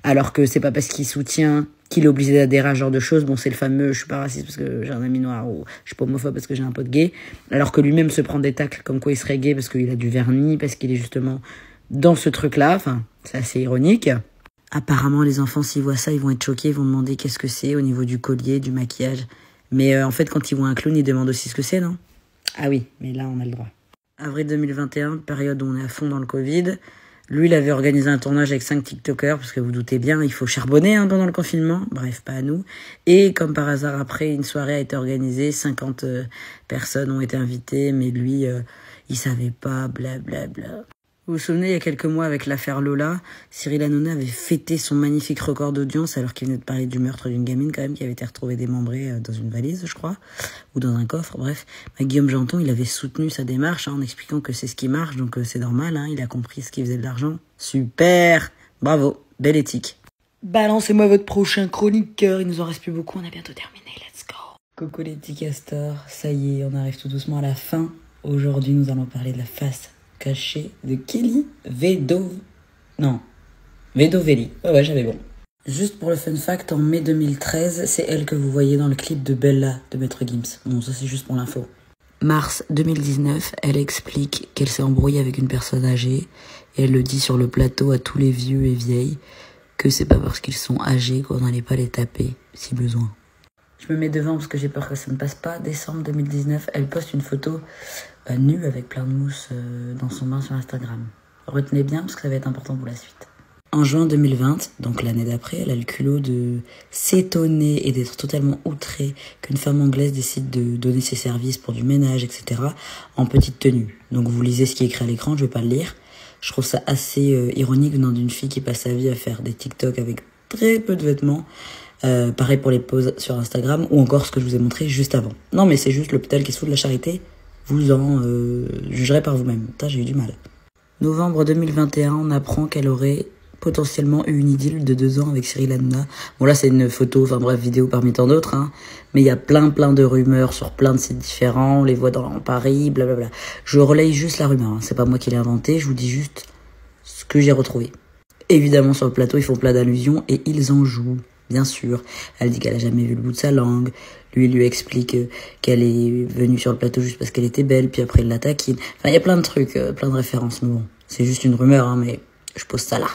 Alors que c'est pas parce qu'il soutient qu'il est obligé d'adhérer à ce genre de choses. Bon, c'est le fameux « je suis pas raciste parce que j'ai un ami noir » ou « je suis pas homophobe parce que j'ai un pote gay », alors que lui-même se prend des tacles comme quoi il serait gay parce qu'il a du vernis, parce qu'il est justement dans ce truc-là. Enfin, c'est assez ironique. Apparemment, les enfants, s'ils voient ça, ils vont être choqués, ils vont demander qu'est-ce que c'est au niveau du collier, du maquillage. Mais en fait, quand ils voient un clown, ils demandent aussi ce que c'est, non? Ah oui, mais là, on a le droit. Avril 2021, période où on est à fond dans le Covid. Lui, il avait organisé un tournage avec 5 TikTokers, parce que vous doutez bien, il faut charbonner pendant le confinement. Bref, pas à nous. Et comme par hasard, après, une soirée a été organisée, 50 personnes ont été invitées, mais lui, il savait pas, blablabla. Vous vous souvenez, il y a quelques mois, avec l'affaire Lola, Cyril Hanouna avait fêté son magnifique record d'audience alors qu'il venait de parler du meurtre d'une gamine quand même qui avait été retrouvée démembrée dans une valise, je crois, ou dans un coffre, bref. Guillaume Janton, il avait soutenu sa démarche en expliquant que c'est ce qui marche, donc c'est normal, il a compris ce qui faisait de l'argent. Super, bravo, belle éthique. Balancez-moi votre prochain chroniqueur, il nous en reste plus beaucoup, on a bientôt terminé, let's go. Coucou les petits castors, ça y est, on arrive tout doucement à la fin. Aujourd'hui, nous allons parler de la face cachée de Kelly Vedovelli. Ouais, j'avais bon. Juste pour le fun fact, en mai 2013, c'est elle que vous voyez dans le clip de Bella de Maître Gims. Bon, ça c'est juste pour l'info. Mars 2019, elle explique qu'elle s'est embrouillée avec une personne âgée et elle le dit sur le plateau à tous les vieux et vieilles que c'est pas parce qu'ils sont âgés qu'on n'allait pas les taper si besoin. Je me mets devant parce que j'ai peur que ça ne passe pas. Décembre 2019, elle poste une photo nue avec plein de mousse dans son bain sur Instagram. Retenez bien parce que ça va être important pour la suite. En juin 2020, donc l'année d'après, elle a le culot de s'étonner et d'être totalement outrée qu'une femme anglaise décide de donner ses services pour du ménage, etc. en petite tenue. Donc vous lisez ce qui est écrit à l'écran, je vais pas le lire. Je trouve ça assez ironique venant d'une fille qui passe sa vie à faire des TikTok avec très peu de vêtements. Pareil pour les poses sur Instagram ou encore ce que je vous ai montré juste avant. Non mais c'est juste l'hôpital qui se fout de la charité. Vous en jugerez par vous-même. J'ai eu du mal. Novembre 2021, on apprend qu'elle aurait potentiellement eu une idylle de 2 ans avec Cyril Hanouna. Bon là c'est une photo, enfin bref, vidéo parmi tant d'autres. Mais il y a plein de rumeurs sur plein de sites différents. On les voit dans Paris, blablabla. Je relaye juste la rumeur. C'est pas moi qui l'ai inventé, je vous dis juste ce que j'ai retrouvé. Évidemment sur le plateau ils font plein d'allusions et ils en jouent. Bien sûr, elle dit qu'elle a jamais vu le bout de sa langue. Lui, il lui explique qu'elle est venue sur le plateau juste parce qu'elle était belle, puis après il la taquine. Enfin, il y a plein de trucs, plein de références, mais bon, c'est juste une rumeur, mais je pose ça là.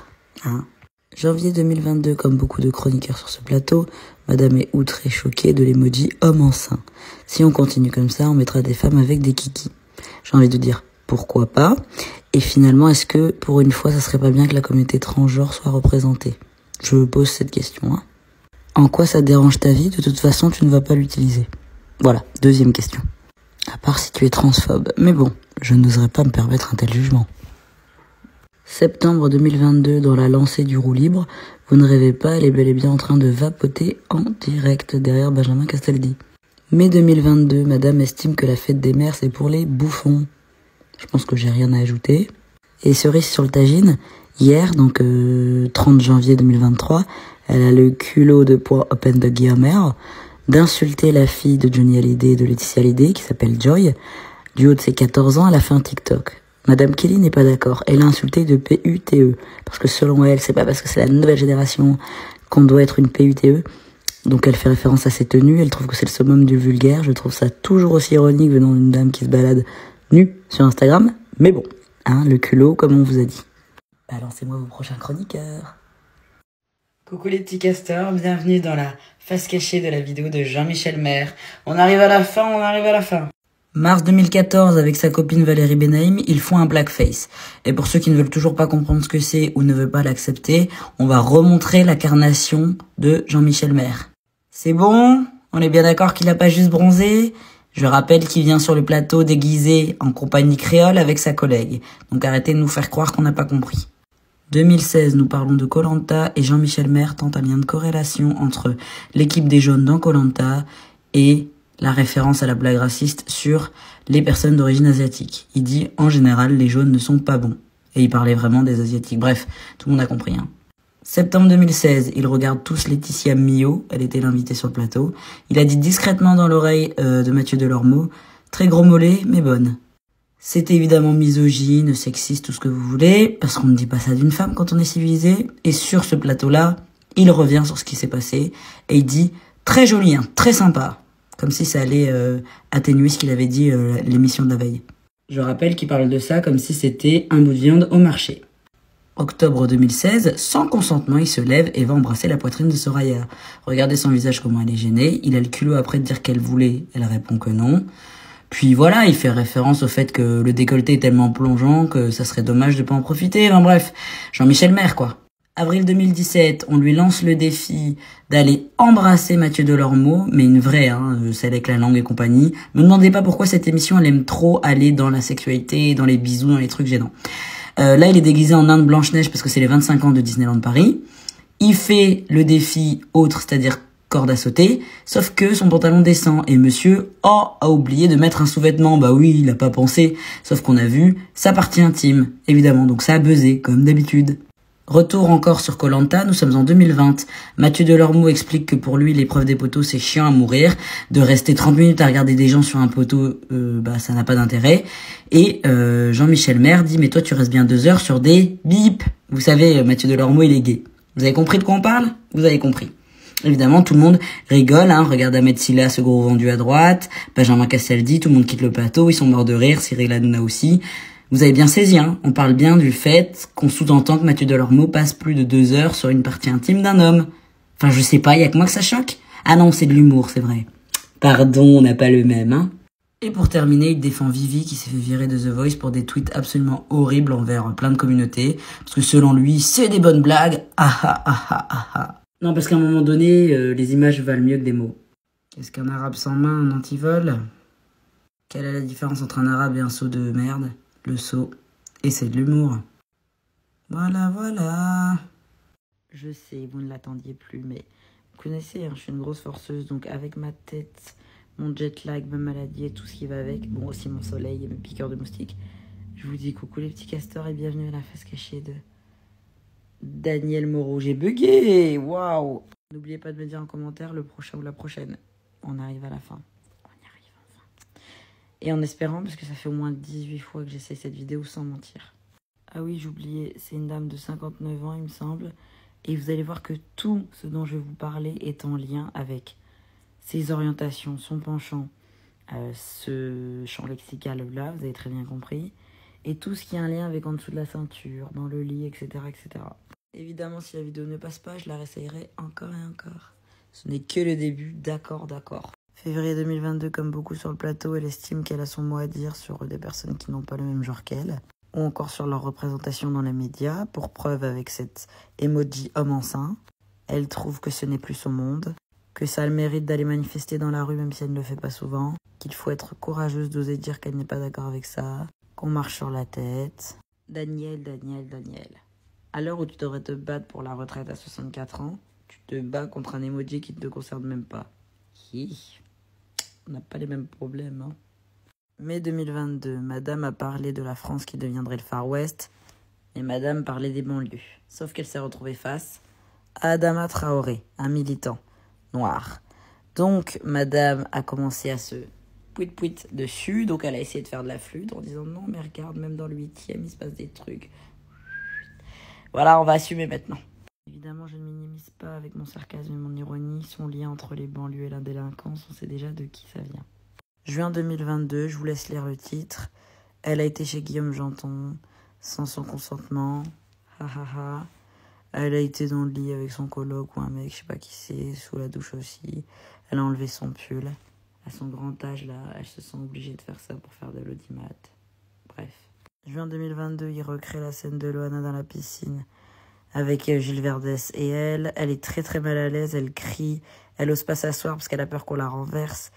Janvier 2022, comme beaucoup de chroniqueurs sur ce plateau, madame est outrée, choquée de l'emoji homme enceint. Si on continue comme ça, on mettra des femmes avec des kikis. J'ai envie de dire, pourquoi pas? Et finalement, est-ce que, pour une fois, ça serait pas bien que la communauté transgenre soit représentée? Je pose cette question, En quoi ça dérange ta vie? De toute façon, tu ne vas pas l'utiliser. Voilà, deuxième question. À part si tu es transphobe. Mais bon, je n'oserais pas me permettre un tel jugement. Septembre 2022, dans la lancée du roue libre, vous ne rêvez pas, elle est bel et bien en train de vapoter en direct derrière Benjamin Castaldi. Mai 2022, madame estime que la fête des mères, c'est pour les bouffons. Je pense que j'ai rien à ajouter. Et cerise sur le tagine, hier, donc 30 janvier 2023, elle a le culot de poids open de guillemets d'insulter la fille de Johnny Hallyday et de Laetitia Hallyday, qui s'appelle Joy. Du haut de ses 14 ans, elle a fait un TikTok. Madame Kelly n'est pas d'accord. Elle a insulté de PUTE. Parce que selon elle, c'est pas parce que c'est la nouvelle génération qu'on doit être une PUTE. Donc elle fait référence à ses tenues. Elle trouve que c'est le summum du vulgaire. Je trouve ça toujours aussi ironique venant d'une dame qui se balade nue sur Instagram. Mais bon, le culot, comme on vous a dit. Balancez-moi vos prochains chroniqueurs. Coucou les petits castors, bienvenue dans la face cachée de la vidéo de Jean-Michel Maire. On arrive à la fin. Mars 2014, avec sa copine Valérie Benaïm, ils font un blackface. Et pour ceux qui ne veulent toujours pas comprendre ce que c'est ou ne veulent pas l'accepter, on va remontrer la carnation de Jean-Michel Maire. C'est bon? On est bien d'accord qu'il n'a pas juste bronzé? Je rappelle qu'il vient sur le plateau déguisé en compagnie créole avec sa collègue. Donc arrêtez de nous faire croire qu'on n'a pas compris. 2016, nous parlons de Koh-Lanta et Jean-Michel Maire tente un lien de corrélation entre l'équipe des jaunes dans Koh-Lanta et la référence à la blague raciste sur les personnes d'origine asiatique. Il dit, en général, les jaunes ne sont pas bons. Et il parlait vraiment des asiatiques. Bref, tout le monde a compris. Septembre 2016, ils regardent tous Laetitia Mio. Elle était l'invitée sur le plateau. Il a dit discrètement dans l'oreille de Mathieu Delormeau, très gros mollet, mais bonne. C'est évidemment misogyne, sexiste, tout ce que vous voulez, parce qu'on ne dit pas ça d'une femme quand on est civilisé. Et sur ce plateau-là, il revient sur ce qui s'est passé et il dit très joli, très sympa. Comme si ça allait atténuer ce qu'il avait dit l'émission de la veille. Je rappelle qu'il parle de ça comme si c'était un bout de viande au marché. Octobre 2016, sans consentement, il se lève et va embrasser la poitrine de Soraya. Regardez son visage, comment elle est gênée. Il a le culot après de dire qu'elle voulait, elle répond que non. Puis voilà, il fait référence au fait que le décolleté est tellement plongeant que ça serait dommage de pas en profiter. Enfin bref, Jean-Michel Maire quoi. Avril 2017, on lui lance le défi d'aller embrasser Mathieu Delormeau, mais une vraie, celle avec la langue et compagnie. Me demandez pas pourquoi cette émission, elle aime trop aller dans la sexualité, dans les bisous, dans les trucs gênants. Là, il est déguisé en Inde Blanche-Neige parce que c'est les 25 ans de Disneyland Paris. Il fait le défi autre, c'est-à-dire corde à sauter, sauf que son pantalon descend et monsieur a oublié de mettre un sous-vêtement. Bah oui, il a pas pensé, sauf qu'on a vu sa partie intime, évidemment, donc ça a buzzé, comme d'habitude. Retour encore sur Koh-Lanta, nous sommes en 2020. Mathieu Delormeau explique que pour lui, l'épreuve des poteaux, c'est chiant à mourir. De rester 30 minutes à regarder des gens sur un poteau, ça n'a pas d'intérêt. Et Jean-Michel Maire dit, mais toi, tu restes bien 2 heures sur des bips. Vous savez, Mathieu Delormeau, il est gay. Vous avez compris de quoi on parle? Vous avez compris. Évidemment, tout le monde rigole, regarde Ahmed Silla, ce gros vendu à droite, Benjamin Castaldi, tout le monde quitte le plateau, ils sont morts de rire, Cyril Hanouna aussi. Vous avez bien saisi, on parle bien du fait qu'on sous-entend que Mathieu Delormeau passe plus de 2 heures sur une partie intime d'un homme. Enfin, je sais pas, y a que moi que ça choque? Ah non, c'est de l'humour, c'est vrai. Pardon, on n'a pas le même, Et pour terminer, il défend Vivi qui s'est fait virer de The Voice pour des tweets absolument horribles envers plein de communautés. Parce que selon lui, c'est des bonnes blagues. Non, parce qu'à un moment donné, les images valent mieux que des mots. Qu'est-ce qu'un arabe sans main, un antivol? Quelle est la différence entre un arabe et un seau de merde? Le seau. Et c'est de l'humour. Voilà. Je sais, vous ne l'attendiez plus, mais vous connaissez, je suis une grosse forceuse, donc avec ma tête, mon jet lag, ma maladie et tout ce qui va avec, bon aussi mon soleil et mes piqûres de moustiques, je vous dis coucou les petits castors et bienvenue à la face cachée de Daniel Moreau. J'ai bugué, waouh! N'oubliez pas de me dire en commentaire le prochain ou la prochaine. On arrive à la fin. On y arrive enfin. Et en espérant, parce que ça fait au moins 18 fois que j'essaie cette vidéo sans mentir. Ah oui, j'oubliais, c'est une dame de 59 ans, il me semble. Et vous allez voir que tout ce dont je vais vous parler est en lien avec ses orientations, son penchant, ce champ lexical-là, vous avez très bien compris. Et tout ce qui a un lien avec en dessous de la ceinture, dans le lit, etc., etc. Évidemment, si la vidéo ne passe pas, je la réessayerai encore et encore. Ce n'est que le début, d'accord. Février 2022, comme beaucoup sur le plateau, elle estime qu'elle a son mot à dire sur des personnes qui n'ont pas le même genre qu'elle, ou encore sur leur représentation dans les médias, pour preuve avec cette emoji homme enceint. Elle trouve que ce n'est plus son monde, que ça a le mérite d'aller manifester dans la rue même si elle ne le fait pas souvent, qu'il faut être courageuse d'oser dire qu'elle n'est pas d'accord avec ça, qu'on marche sur la tête. Daniel. À l'heure où tu devrais te battre pour la retraite à 64 ans, tu te bats contre un emoji qui ne te concerne même pas. On n'a pas les mêmes problèmes, Mai 2022, Madame a parlé de la France qui deviendrait le Far West, et Madame parlait des banlieues. Sauf qu'elle s'est retrouvée face à Adama Traoré, un militant noir. Donc, Madame a commencé à se pouit dessus, donc elle a essayé de faire de la flûte en disant non, mais regarde, même dans le 8e, il se passe des trucs. Voilà, on va assumer maintenant. Évidemment, je ne minimise pas avec mon sarcasme et mon ironie son lien entre les banlieues et la délinquance, on sait déjà de qui ça vient. Juin 2022, je vous laisse lire le titre. Elle a été chez Guillaume Janton, sans son consentement. Elle a été dans le lit avec son coloc ou un mec, je sais pas qui c'est, sous la douche aussi. Elle a enlevé son pull. À son grand âge, là, elle se sent obligée de faire ça pour faire de l'audimat. Bref. Juin 2022, il recrée la scène de Loana dans la piscine avec Gilles Verdès et elle. Elle est très très mal à l'aise, elle crie, elle ose pas s'asseoir parce qu'elle a peur qu'on la renverse.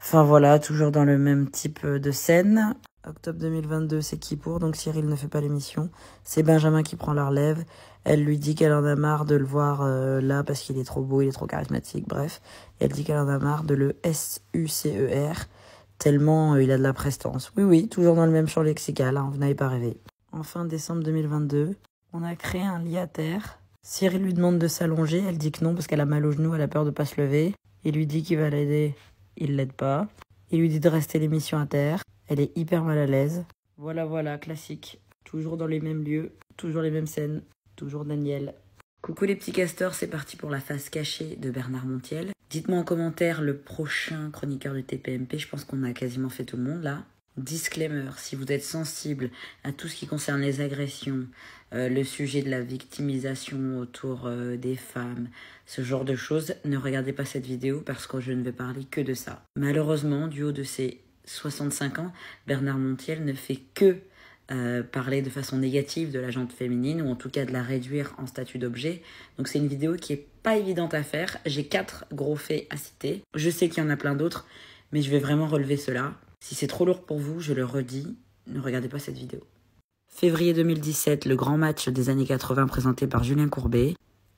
Enfin voilà, toujours dans le même type de scène. Octobre 2022, c'est Kippour, donc Cyril ne fait pas l'émission. C'est Benjamin qui prend la relève. Elle lui dit qu'elle en a marre de le voir là parce qu'il est trop beau, il est trop charismatique, bref. Et elle dit qu'elle en a marre de le SUCER, tellement il a de la prestance. Oui, toujours dans le même champ lexical, vous n'avez pas rêvé. Enfin, décembre 2022, on a créé un lit à terre. Cyril lui demande de s'allonger, elle dit que non parce qu'elle a mal au genou, elle a peur de pas se lever. Il lui dit qu'il va l'aider, il l'aide pas. Il lui dit de rester l'émission à terre. Elle est hyper mal à l'aise. Voilà, classique. Toujours dans les mêmes lieux, toujours les mêmes scènes, toujours Daniel. Coucou les petits castors, c'est parti pour la face cachée de Bernard Montiel. Dites-moi en commentaire le prochain chroniqueur du TPMP, je pense qu'on a quasiment fait tout le monde là. Disclaimer, si vous êtes sensible à tout ce qui concerne les agressions, le sujet de la victimisation autour des femmes, ce genre de choses, ne regardez pas cette vidéo parce que je ne vais parler que de ça. Malheureusement, du haut de ces 65 ans, Bernard Montiel ne fait que parler de façon négative de la gente féminine, ou en tout cas de la réduire en statut d'objet. Donc c'est une vidéo qui est pas évidente à faire. J'ai 4 gros faits à citer. Je sais qu'il y en a plein d'autres, mais je vais vraiment relever cela. Si c'est trop lourd pour vous, je le redis, ne regardez pas cette vidéo. Février 2017, le grand match des années 80 présenté par Julien Courbet.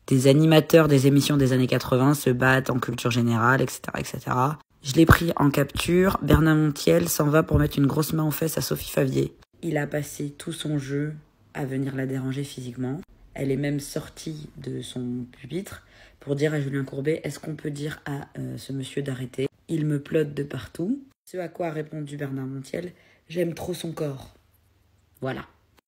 Des animateurs des émissions des années 80 se battent en culture générale, etc., etc. Je l'ai pris en capture. Bernard Montiel s'en va pour mettre une grosse main aux fesses à Sophie Favier. Il a passé tout son jeu à venir la déranger physiquement. Elle est même sortie de son pupitre pour dire à Julien Courbet « Est-ce qu'on peut dire à ce monsieur d'arrêter ? Il me plotte de partout. » Ce à quoi a répondu Bernard Montiel « J'aime trop son corps. » Voilà.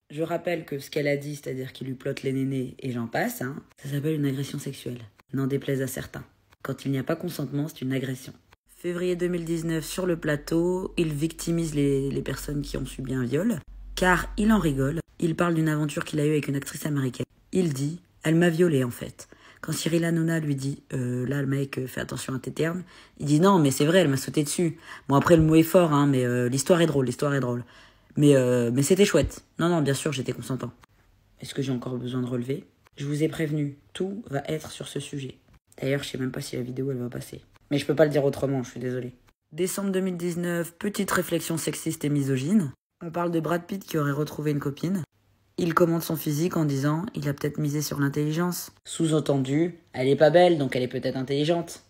Je rappelle que ce qu'elle a dit, c'est-à-dire qu'il lui plotte les nénés et j'en passe, ça s'appelle une agression sexuelle. N'en déplaise à certains. Quand il n'y a pas consentement, c'est une agression. Février 2019, sur le plateau, il victimise les personnes qui ont subi un viol, car il en rigole. Il parle d'une aventure qu'il a eue avec une actrice américaine. Il dit « Elle m'a violée en fait ». Quand Cyril Hanouna lui dit « Là, le mec, fais attention à tes termes », il dit « Non, mais c'est vrai, elle m'a sauté dessus. » Bon, après, le mot est fort, mais l'histoire est drôle, Mais c'était chouette. Non, bien sûr, j'étais consentant. Est-ce que j'ai encore besoin de relever ? Je vous ai prévenu, tout va être sur ce sujet. D'ailleurs, je sais même pas si la vidéo, elle va passer. Mais je peux pas le dire autrement, je suis désolée. Décembre 2019, petite réflexion sexiste et misogyne. On parle de Brad Pitt qui aurait retrouvé une copine. Il commente son physique en disant « Il a peut-être misé sur l'intelligence ». Sous-entendu, elle est pas belle, donc elle est peut-être intelligente.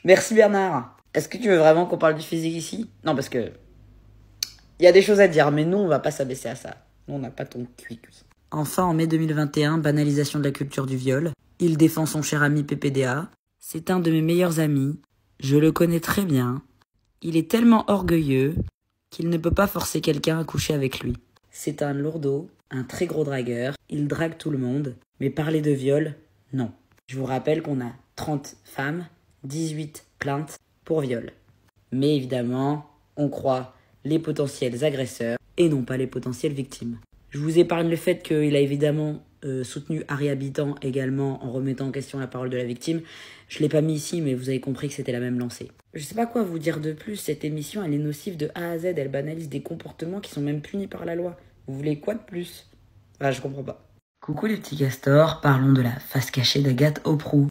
Merci Bernard. Est-ce que tu veux vraiment qu'on parle du physique ici ? Non, parce que... il y a des choses à dire, mais nous, on va pas s'abaisser à ça. Nous, on n'a pas ton cuit-cuit. Enfin, en mai 2021, banalisation de la culture du viol. Il défend son cher ami PPDA. C'est un de mes meilleurs amis. Je le connais très bien. Il est tellement orgueilleux qu'il ne peut pas forcer quelqu'un à coucher avec lui. C'est un lourdeau, un très gros dragueur. Il drague tout le monde. Mais parler de viol, non. Je vous rappelle qu'on a 30 femmes, 18 plaintes pour viol. Mais évidemment, on croit les potentiels agresseurs et non pas les potentielles victimes. Je vous épargne le fait qu'il a évidemment soutenu Harry Habitant également en remettant en question la parole de la victime. Je l'ai pas mis ici, mais vous avez compris que c'était la même lancée. Je sais pas quoi vous dire de plus, cette émission elle est nocive de A à Z, elle banalise des comportements qui sont même punis par la loi. Vous voulez quoi de plus ? Je comprends pas. Coucou les petits castors, parlons de la face cachée d'Agathe Auproux.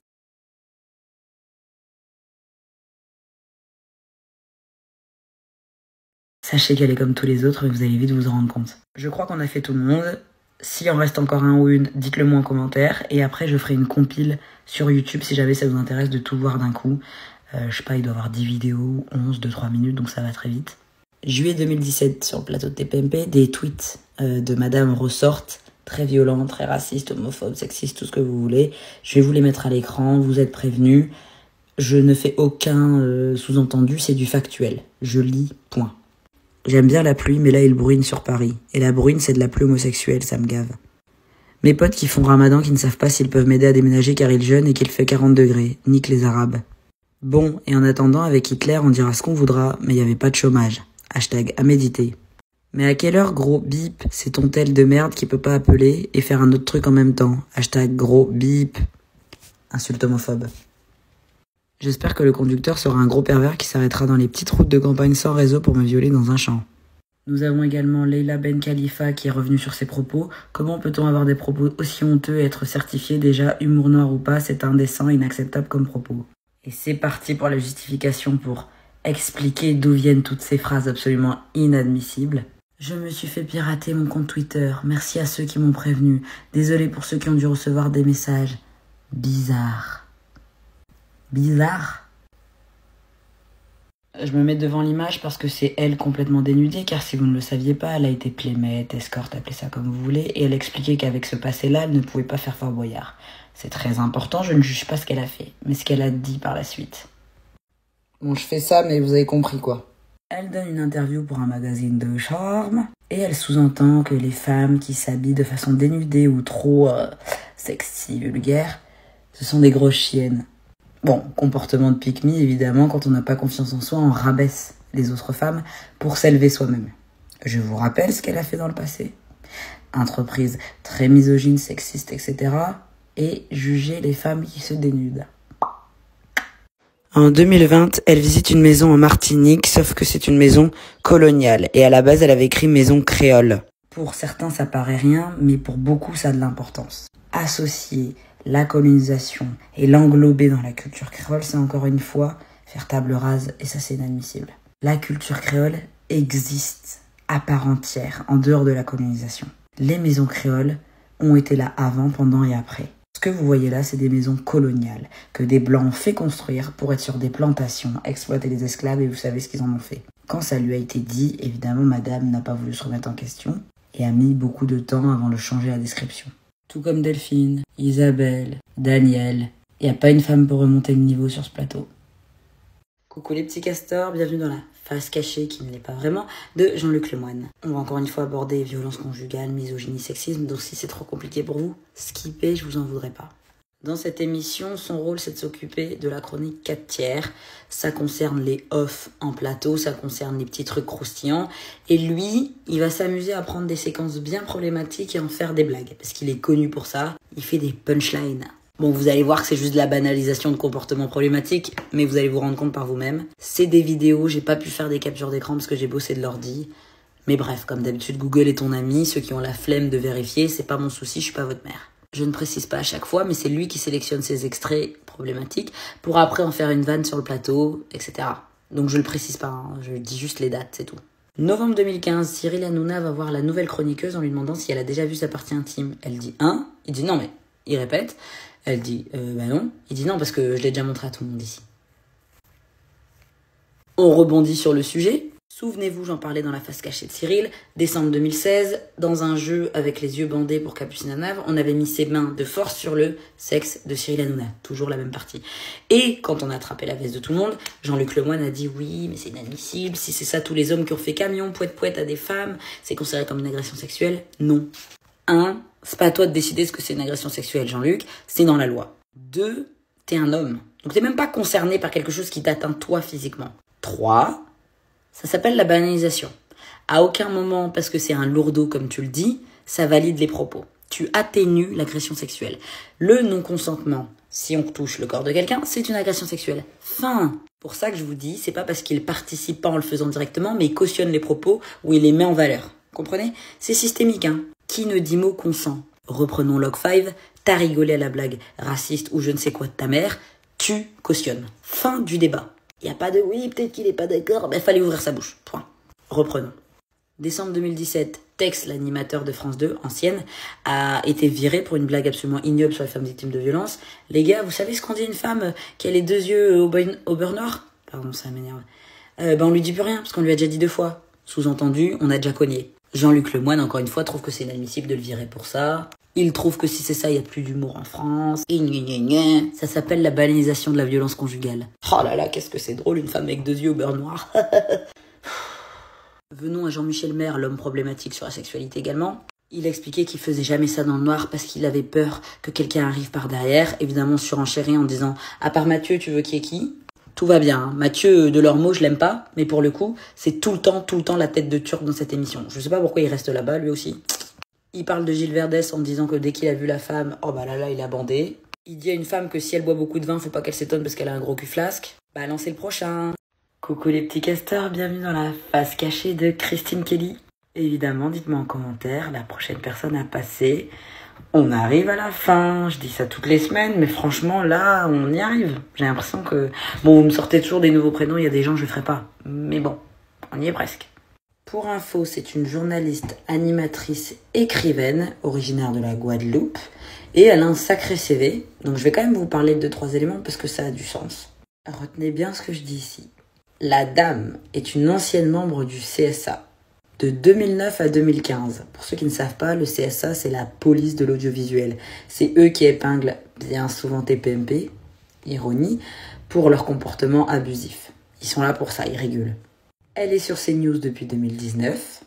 Sachez qu'elle est comme tous les autres, mais vous allez vite vous en rendre compte. Je crois qu'on a fait tout le monde. S'il en reste encore un ou une, dites-le moi en commentaire. Et après, je ferai une compile sur YouTube si jamais ça vous intéresse de tout voir d'un coup. Je sais pas, il doit y avoir 10 vidéos, 11 de 3 minutes, donc ça va très vite. Juillet 2017, sur le plateau de TPMP, des tweets de Madame ressortent. Très violents, très racistes, homophobes, sexistes, tout ce que vous voulez. Je vais vous les mettre à l'écran, vous êtes prévenus. Je ne fais aucun sous-entendu, c'est du factuel. Je lis, point. J'aime bien la pluie, mais là il bruine sur Paris. Et la bruine, c'est de la pluie homosexuelle, ça me gave. Mes potes qui font ramadan, qui ne savent pas s'ils peuvent m'aider à déménager car ils jeûnent et qu'il fait 40 degrés. Nique les Arabes. Bon, et en attendant, avec Hitler, on dira ce qu'on voudra, mais il n'y avait pas de chômage. Hashtag à méditer. Mais à quelle heure, gros bip, c'est ton tel de merde qui peut pas appeler et faire un autre truc en même temps. Hashtag gros bip. Insulte homophobe. J'espère que le conducteur sera un gros pervers qui s'arrêtera dans les petites routes de campagne sans réseau pour me violer dans un champ. Nous avons également Leila Ben Khalifa qui est revenue sur ses propos. Comment peut-on avoir des propos aussi honteux et être certifié déjà humour noir ou pas, c'est indécent et inacceptable comme propos. Et c'est parti pour la justification pour expliquer d'où viennent toutes ces phrases absolument inadmissibles. Je me suis fait pirater mon compte Twitter. Merci à ceux qui m'ont prévenu. Désolé pour ceux qui ont dû recevoir des messages. Bizarre. Bizarre. Je me mets devant l'image parce que c'est elle complètement dénudée, car si vous ne le saviez pas, elle a été playmate, escorte, appelez ça comme vous voulez, et elle expliquait qu'avec ce passé-là, elle ne pouvait pas faire Fort Boyard. C'est très important, je ne juge pas ce qu'elle a fait, mais ce qu'elle a dit par la suite. Bon, je fais ça, mais vous avez compris quoi. Elle donne une interview pour un magazine de charme, et elle sous-entend que les femmes qui s'habillent de façon dénudée ou trop sexy, vulgaire, ce sont des grosses chiennes. Bon, comportement de pick-me, évidemment, quand on n'a pas confiance en soi, on rabaisse les autres femmes pour s'élever soi-même. Je vous rappelle ce qu'elle a fait dans le passé. Entreprise très misogyne, sexiste, etc. Et juger les femmes qui se dénudent. En 2020, elle visite une maison en Martinique, sauf que c'est une maison coloniale. Et à la base, elle avait écrit maison créole. Pour certains, ça paraît rien, mais pour beaucoup, ça a de l'importance. Associer la colonisation et l'englober dans la culture créole, c'est encore une fois faire table rase, et ça, c'est inadmissible. La culture créole existe à part entière, en dehors de la colonisation. Les maisons créoles ont été là avant, pendant et après. Ce que vous voyez là, c'est des maisons coloniales que des Blancs ont fait construire pour être sur des plantations, exploiter les esclaves, et vous savez ce qu'ils en ont fait. Quand ça lui a été dit, évidemment, madame n'a pas voulu se remettre en question et a mis beaucoup de temps avant de changer la description. Tout comme Delphine, Isabelle, Daniel. Il n'y a pas une femme pour remonter le niveau sur ce plateau. Coucou les petits castors, bienvenue dans la face cachée qui ne l'est pas vraiment de Jean-Luc Lemoine. On va encore une fois aborder violences conjugales, misogynie, sexisme, donc si c'est trop compliqué pour vous, skippez, je vous en voudrais pas. Dans cette émission, son rôle c'est de s'occuper de la chronique 4 tiers. Ça concerne les off en plateau, ça concerne les petits trucs croustillants. Et lui, il va s'amuser à prendre des séquences bien problématiques et en faire des blagues. Parce qu'il est connu pour ça, il fait des punchlines. Bon, vous allez voir que c'est juste de la banalisation de comportements problématiques, mais vous allez vous rendre compte par vous-même. C'est des vidéos, j'ai pas pu faire des captures d'écran parce que j'ai bossé de l'ordi. Mais bref, comme d'habitude, Google est ton ami. Ceux qui ont la flemme de vérifier, c'est pas mon souci, je suis pas votre mère. Je ne précise pas à chaque fois, mais c'est lui qui sélectionne ces extraits problématiques pour après en faire une vanne sur le plateau, etc. Donc je le précise pas, hein, je dis juste les dates, c'est tout. Novembre 2015, Cyril Hanouna va voir la nouvelle chroniqueuse en lui demandant si elle a déjà vu sa partie intime. Elle dit « hein ?» Il dit « non mais… » Il répète. Elle dit « bah non ». Il dit « non parce que je l'ai déjà montré à tout le monde ici ». On rebondit sur le sujet. Souvenez-vous, j'en parlais dans la face cachée de Cyril, décembre 2016, dans un jeu avec les yeux bandés pour Capucine Anave, on avait mis ses mains de force sur le sexe de Cyril Hanouna, toujours la même partie. Et quand on a attrapé la veste de tout le monde, Jean-Luc Lemoine a dit oui, mais c'est inadmissible, si c'est ça tous les hommes qui ont fait camion, poète à des femmes, c'est considéré comme une agression sexuelle? Non. 1, c'est pas à toi de décider ce que c'est une agression sexuelle, Jean-Luc, c'est dans la loi. 2, t'es un homme, donc t'es même pas concerné par quelque chose qui t'atteint toi physiquement. 3, ça s'appelle la banalisation. À aucun moment, parce que c'est un lourdeau comme tu le dis, ça valide les propos. Tu atténues l'agression sexuelle. Le non-consentement, si on touche le corps de quelqu'un, c'est une agression sexuelle. Fin. Pour ça que je vous dis, c'est pas parce qu'il participe pas en le faisant directement, mais il cautionne les propos ou il les met en valeur. Comprenez? C'est systémique, hein. Qui ne dit mot consent? Reprenons Log 5, t'as rigolé à la blague raciste ou je ne sais quoi de ta mère, tu cautionnes. Fin du débat. Il n'y a pas de « oui, peut-être qu'il n'est pas d'accord », mais il fallait ouvrir sa bouche. Point. Reprenons. Décembre 2017, Tex, l'animateur de France 2, ancienne, a été viré pour une blague absolument ignoble sur les femmes victimes de violences. Les gars, vous savez ce qu'on dit à une femme qui a les 2 yeux au beurre noir? Pardon, ça m'énerve. On lui dit plus rien, parce qu'on lui a déjà dit 2 fois. Sous-entendu, on a déjà cogné. Jean-Luc Lemoine, encore une fois, trouve que c'est inadmissible de le virer pour ça. Il trouve que si c'est ça, il n'y a plus d'humour en France. Et ça s'appelle la banalisation de la violence conjugale. Oh là là, qu'est-ce que c'est drôle, une femme avec 2 yeux au beurre noir. Venons à Jean-Michel Maire, l'homme problématique sur la sexualité également. Il a expliqué qu'il faisait jamais ça dans le noir parce qu'il avait peur que quelqu'un arrive par derrière. Évidemment, surenchéri en disant « à part Mathieu, tu veux qui est qui ?» Tout va bien, hein. Mathieu Delormeau, je l'aime pas, mais pour le coup, c'est tout le temps la tête de Turc dans cette émission. Je sais pas pourquoi il reste là-bas, lui aussi. Il parle de Gilles Verdès en disant que dès qu'il a vu la femme, oh bah là, il a bandé. Il dit à une femme que si elle boit beaucoup de vin, faut pas qu'elle s'étonne parce qu'elle a un gros cul flasque. Bah lancez le prochain. Coucou les petits castors, bienvenue dans la face cachée de Christine Kelly. Évidemment, dites-moi en commentaire la prochaine personne à passer. On arrive à la fin, je dis ça toutes les semaines, mais franchement là, on y arrive. J'ai l'impression que... Bon, vous me sortez toujours des nouveaux prénoms, il y a des gens que je ferai pas. Mais bon, on y est presque. Pour info, c'est une journaliste, animatrice, écrivaine, originaire de la Guadeloupe, et elle a un sacré CV, donc je vais quand même vous parler de 2-3 éléments parce que ça a du sens. Retenez bien ce que je dis ici. La dame est une ancienne membre du CSA, de 2009 à 2015. Pour ceux qui ne savent pas, le CSA, c'est la police de l'audiovisuel. C'est eux qui épinglent bien souvent TPMP, ironie, pour leur comportement abusif. Ils sont là pour ça, ils régulent. Elle est sur CNews depuis 2019.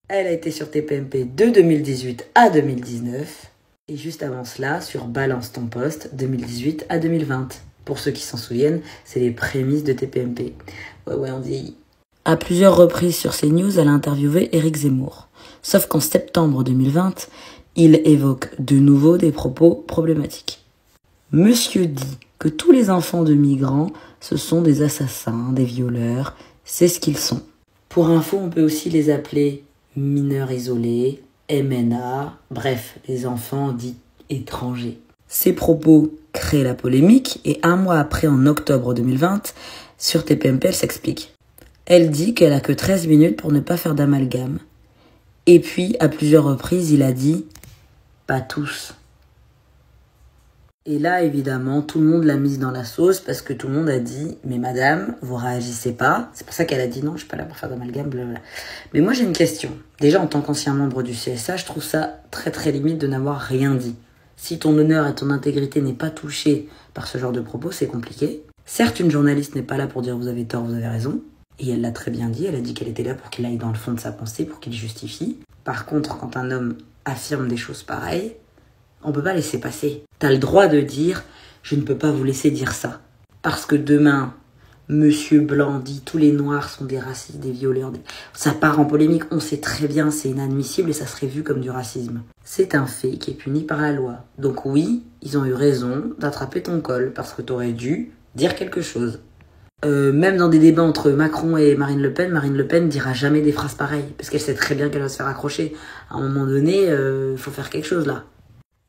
Elle a été sur TPMP de 2018 à 2019. Et juste avant cela, sur Balance ton poste, 2018 à 2020. Pour ceux qui s'en souviennent, c'est les prémices de TPMP. Ouais, on vieillit. À plusieurs reprises sur CNews, elle a interviewé Éric Zemmour. Sauf qu'en septembre 2020, il évoque de nouveau des propos problématiques. Monsieur dit que tous les enfants de migrants, ce sont des assassins, des violeurs, c'est ce qu'ils sont. Pour info, on peut aussi les appeler mineurs isolés, MNA, bref, les enfants dits étrangers. Ces propos créent la polémique et un mois après, en octobre 2020, sur TPMP, elle s'explique. Elle dit qu'elle a que 13 minutes pour ne pas faire d'amalgame. Et puis, à plusieurs reprises, il a dit « pas tous ». Et là, évidemment, tout le monde l'a mise dans la sauce parce que tout le monde a dit « mais madame, vous réagissez pas ». C'est pour ça qu'elle a dit « non, je suis pas là pour faire d'amalgame, blablabla ». Mais moi, j'ai une question. Déjà, en tant qu'ancien membre du CSA, je trouve ça très très limite de n'avoir rien dit. Si ton honneur et ton intégrité n'est pas touché par ce genre de propos, c'est compliqué. Certes, une journaliste n'est pas là pour dire « vous avez tort, vous avez raison ». Et elle l'a très bien dit, elle a dit qu'elle était là pour qu'il aille dans le fond de sa pensée, pour qu'il justifie. Par contre, quand un homme affirme des choses pareilles, on peut pas laisser passer. T'as le droit de dire « je ne peux pas vous laisser dire ça ». Parce que demain, Monsieur Blanc dit « tous les noirs sont des racistes, des violeurs ». Ça part en polémique, on sait très bien, c'est inadmissible et ça serait vu comme du racisme. C'est un fait qui est puni par la loi. Donc oui, ils ont eu raison d'attraper ton col parce que t'aurais dû dire quelque chose. Même dans des débats entre Macron et Marine Le Pen dira jamais des phrases pareilles parce qu'elle sait très bien qu'elle va se faire accrocher. À un moment donné, faut faire quelque chose là.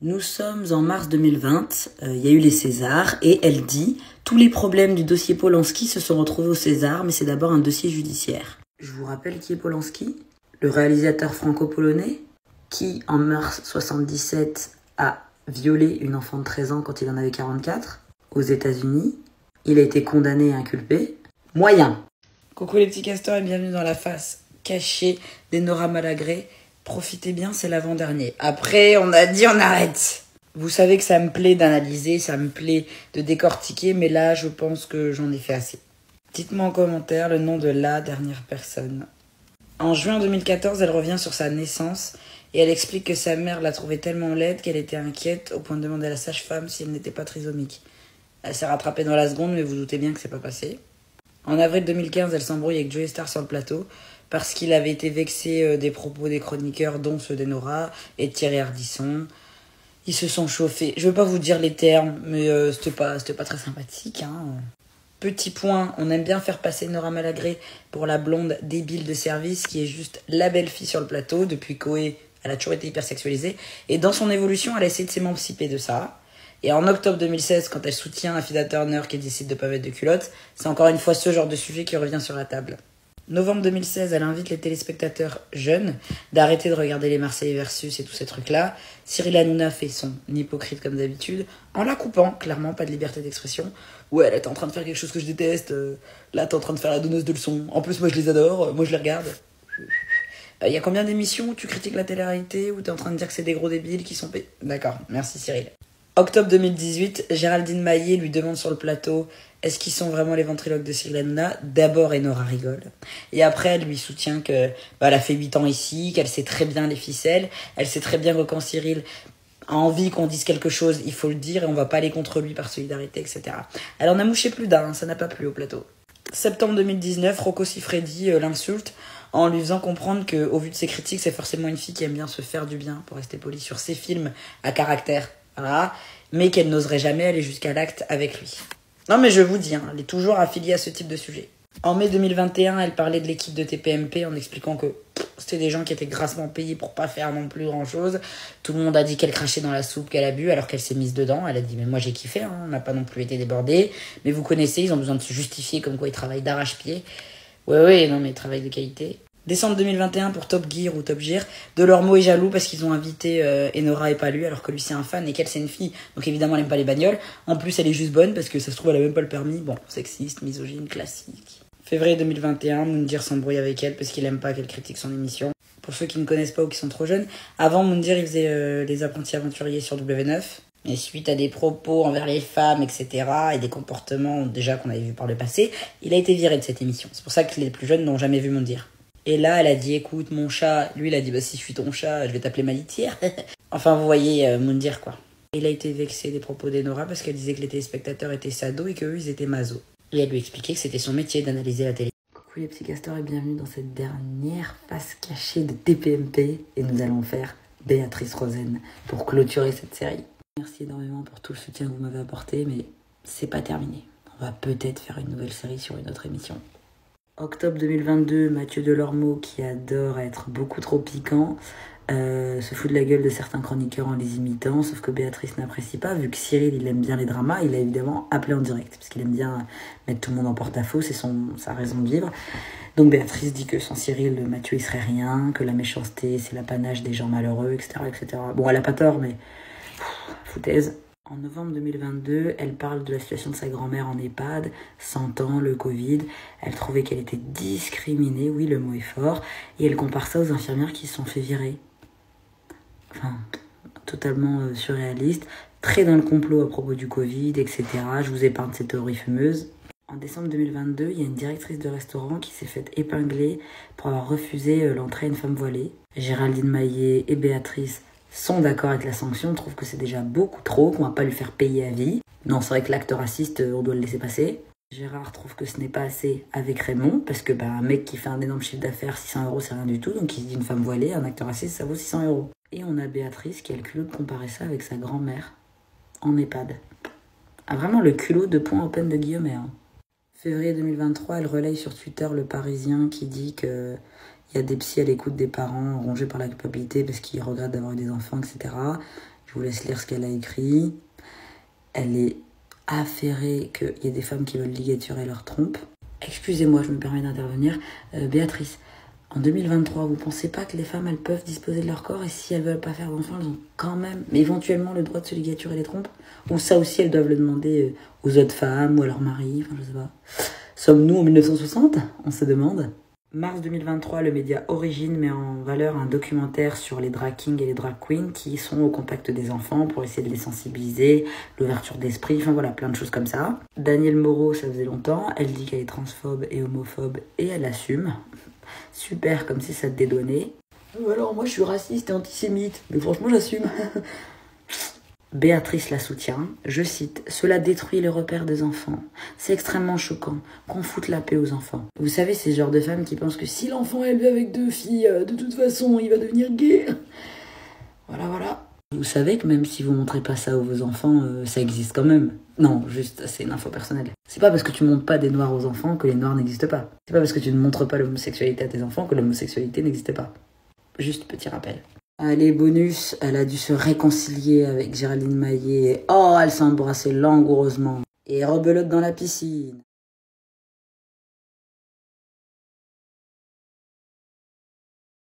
Nous sommes en mars 2020, il y a eu les Césars et elle dit « tous les problèmes du dossier Polanski se sont retrouvés au César, mais c'est d'abord un dossier judiciaire ». Je vous rappelle qui est Polanski, le réalisateur franco-polonais qui, en mars 1977, a violé une enfant de 13 ans quand il en avait 44 aux États-Unis. Il a été condamné et inculpé. Moyen. Coucou les petits castors et bienvenue dans la face cachée d'Enora Malagré. Profitez bien, c'est l'avant-dernier. Après, on a dit on arrête. Vous savez que ça me plaît d'analyser, ça me plaît de décortiquer, mais là, je pense que j'en ai fait assez. Dites-moi en commentaire le nom de la dernière personne. En juin 2014, elle revient sur sa naissance et elle explique que sa mère l'a trouvée tellement laide qu'elle était inquiète au point de demander à la sage-femme si elle n'était pas trisomique. Elle s'est rattrapée dans la seconde, mais vous doutez bien que c'est pas passé. En avril 2015, elle s'embrouille avec Joey Star sur le plateau parce qu'il avait été vexé des propos des chroniqueurs, dont ceux d'Enora et de Thierry Ardisson. Ils se sont chauffés. Je veux pas vous dire les termes, mais c'était pas très sympathique. Petit point, on aime bien faire passer Enora Malagré pour la blonde débile de service qui est juste la belle fille sur le plateau. Depuis Koé, elle a toujours été hyper sexualisée. Et dans son évolution, elle a essayé de s'émanciper de ça. Et en octobre 2016, quand elle soutient Affida Turner qui décide de pas mettre de culotte, c'est encore une fois ce genre de sujet qui revient sur la table. Novembre 2016, elle invite les téléspectateurs jeunes d'arrêter de regarder les Marseillais versus et tous ces trucs-là. Cyril Hanouna fait son hypocrite comme d'habitude, en la coupant, clairement, pas de liberté d'expression. Ouais, elle est en train de faire quelque chose que je déteste, là t'es en train de faire la donneuse de leçons. En plus, moi je les adore, moi je les regarde. Il y a combien d'émissions où tu critiques la télé-réalité, où t'es en train de dire que c'est des gros débiles qui sont payés? D'accord, merci Cyril. Octobre 2018, Géraldine Maillet lui demande sur le plateau « Est-ce qu'ils sont vraiment les ventriloques de Cyril Hanouna ?» D'abord, Enora rigole. Et après, elle lui soutient que elle a fait 8 ans ici, qu'elle sait très bien les ficelles. Elle sait très bien que quand Cyril a envie qu'on dise quelque chose, il faut le dire et on va pas aller contre lui par solidarité, etc. Elle en a mouché plus d'un, ça n'a pas plu au plateau. Septembre 2019, Rocco Siffredi l'insulte en lui faisant comprendre qu'au vu de ses critiques, c'est forcément une fille qui aime bien se faire du bien, pour rester poli, sur ses films à caractère. Voilà, mais qu'elle n'oserait jamais aller jusqu'à l'acte avec lui. Non mais je vous dis, elle est toujours affiliée à ce type de sujet. En mai 2021, elle parlait de l'équipe de TPMP en expliquant que c'était des gens qui étaient grassement payés pour pas faire non plus grand chose. Tout le monde a dit qu'elle crachait dans la soupe qu'elle a bu alors qu'elle s'est mise dedans. Elle a dit mais moi j'ai kiffé, on n'a pas non plus été débordés. Mais vous connaissez, ils ont besoin de se justifier comme quoi ils travaillent d'arrache-pied. Ouais, non mais ils travaillent de qualité. Décembre 2021 pour Top Gear ou Top Gear, Delormeau est jaloux parce qu'ils ont invité Enora et pas lui, alors que lui c'est un fan et qu'elle c'est une fille, donc évidemment elle aime pas les bagnoles. En plus elle est juste bonne parce que ça se trouve elle a même pas le permis. Bon, sexiste, misogyne, classique. Février 2021, Moundir s'embrouille avec elle parce qu'il aime pas qu'elle critique son émission. Pour ceux qui ne connaissent pas ou qui sont trop jeunes, avant Moundir il faisait les apprentis aventuriers sur W9. Et suite à des propos envers les femmes, etc., et des comportements déjà qu'on avait vus par le passé, il a été viré de cette émission. C'est pour ça que les plus jeunes n'ont jamais vu Moundir. Et là, elle a dit, écoute, mon chat... Lui, il a dit, bah si je suis ton chat, je vais t'appeler ma litière. Enfin, vous voyez, Moundir, quoi. Il a été vexé des propos d'Enora parce qu'elle disait que les téléspectateurs étaient sados et qu'eux, ils étaient masos. Et elle lui expliquait que c'était son métier d'analyser la télé. Coucou les petits castors et bienvenue dans cette dernière face cachée de TPMP. Et nous allons faire Béatrice Rosen pour clôturer cette série. Merci énormément pour tout le soutien que vous m'avez apporté, mais c'est pas terminé. On va peut-être faire une nouvelle série sur une autre émission. Octobre 2022, Mathieu Delormeau, qui adore être beaucoup trop piquant, se fout de la gueule de certains chroniqueurs en les imitant, sauf que Béatrice n'apprécie pas, vu que Cyril, il aime bien les dramas, il a évidemment appelé en direct, parce qu'il aime bien mettre tout le monde en porte-à-faux, c'est sa raison de vivre. Donc Béatrice dit que sans Cyril, Mathieu, il serait rien, que la méchanceté, c'est l'apanage des gens malheureux, etc., etc. Bon, elle a pas tort, mais foutaise. En novembre 2022, elle parle de la situation de sa grand-mère en EHPAD, 100 ans, le Covid. Elle trouvait qu'elle était discriminée, oui, le mot est fort, et elle compare ça aux infirmières qui se sont fait virer. Enfin, totalement surréaliste, très dans le complot à propos du Covid, etc. Je vous épargne cette théorie fumeuse. En décembre 2022, il y a une directrice de restaurant qui s'est faite épingler pour avoir refusé l'entrée à une femme voilée. Géraldine Maillet et Béatrice sont d'accord avec la sanction, trouvent que c'est déjà beaucoup trop, qu'on va pas lui faire payer à vie. Non, c'est vrai que l'acte raciste, on doit le laisser passer. Gérard trouve que ce n'est pas assez avec Raymond, parce que un mec qui fait un énorme chiffre d'affaires, 600 €, c'est rien du tout, donc il se dit une femme voilée, un acte raciste, ça vaut 600 €. Et on a Béatrice qui a le culot de comparer ça avec sa grand-mère en EHPAD. Ah, vraiment le culot de point open de Guillaume. Février 2023, elle relaye sur Twitter Le Parisien qui dit que il y a des psys à l'écoute des parents rongés par la culpabilité parce qu'ils regrettent d'avoir eu des enfants, etc. Je vous laisse lire ce qu'elle a écrit. Elle est affairée qu'il y ait des femmes qui veulent ligaturer leur trompe. Excusez-moi, je me permets d'intervenir. Béatrice, en 2023, vous pensez pas que les femmes, elles peuvent disposer de leur corps et si elles veulent pas faire d'enfants, elles ont quand même, mais éventuellement, le droit de se ligaturer les trompes? Ou ça aussi, elles doivent le demander aux autres femmes ou à leur mari, enfin je sais pas. Sommes-nous en 1960? On se demande. Mars 2023, le média Origine met en valeur un documentaire sur les drag kings et les drag queens qui sont au contact des enfants pour essayer de les sensibiliser, l'ouverture d'esprit, enfin voilà, plein de choses comme ça. Danielle Moreau, ça faisait longtemps, elle dit qu'elle est transphobe et homophobe et elle assume. Super, comme si ça te dédouanait. Alors moi je suis raciste et antisémite, mais franchement j'assume. Béatrice la soutient, je cite, « Cela détruit les repères des enfants. C'est extrêmement choquant qu'on foute la paix aux enfants. » Vous savez, c'est ce genre de femmes qui pensent que si l'enfant est élevé avec 2 filles, de toute façon, il va devenir gay. Voilà. Vous savez que même si vous montrez pas ça à vos enfants, ça existe quand même. Non, juste, c'est une info personnelle. C'est pas parce que tu montres pas des noirs aux enfants que les noirs n'existent pas. C'est pas parce que tu ne montres pas l'homosexualité à tes enfants que l'homosexualité n'existe pas. Juste petit rappel. Allez, bonus, elle a dû se réconcilier avec Géraldine Maillet. Oh, elle s'est embrassée langoureusement. Et rebelote dans la piscine.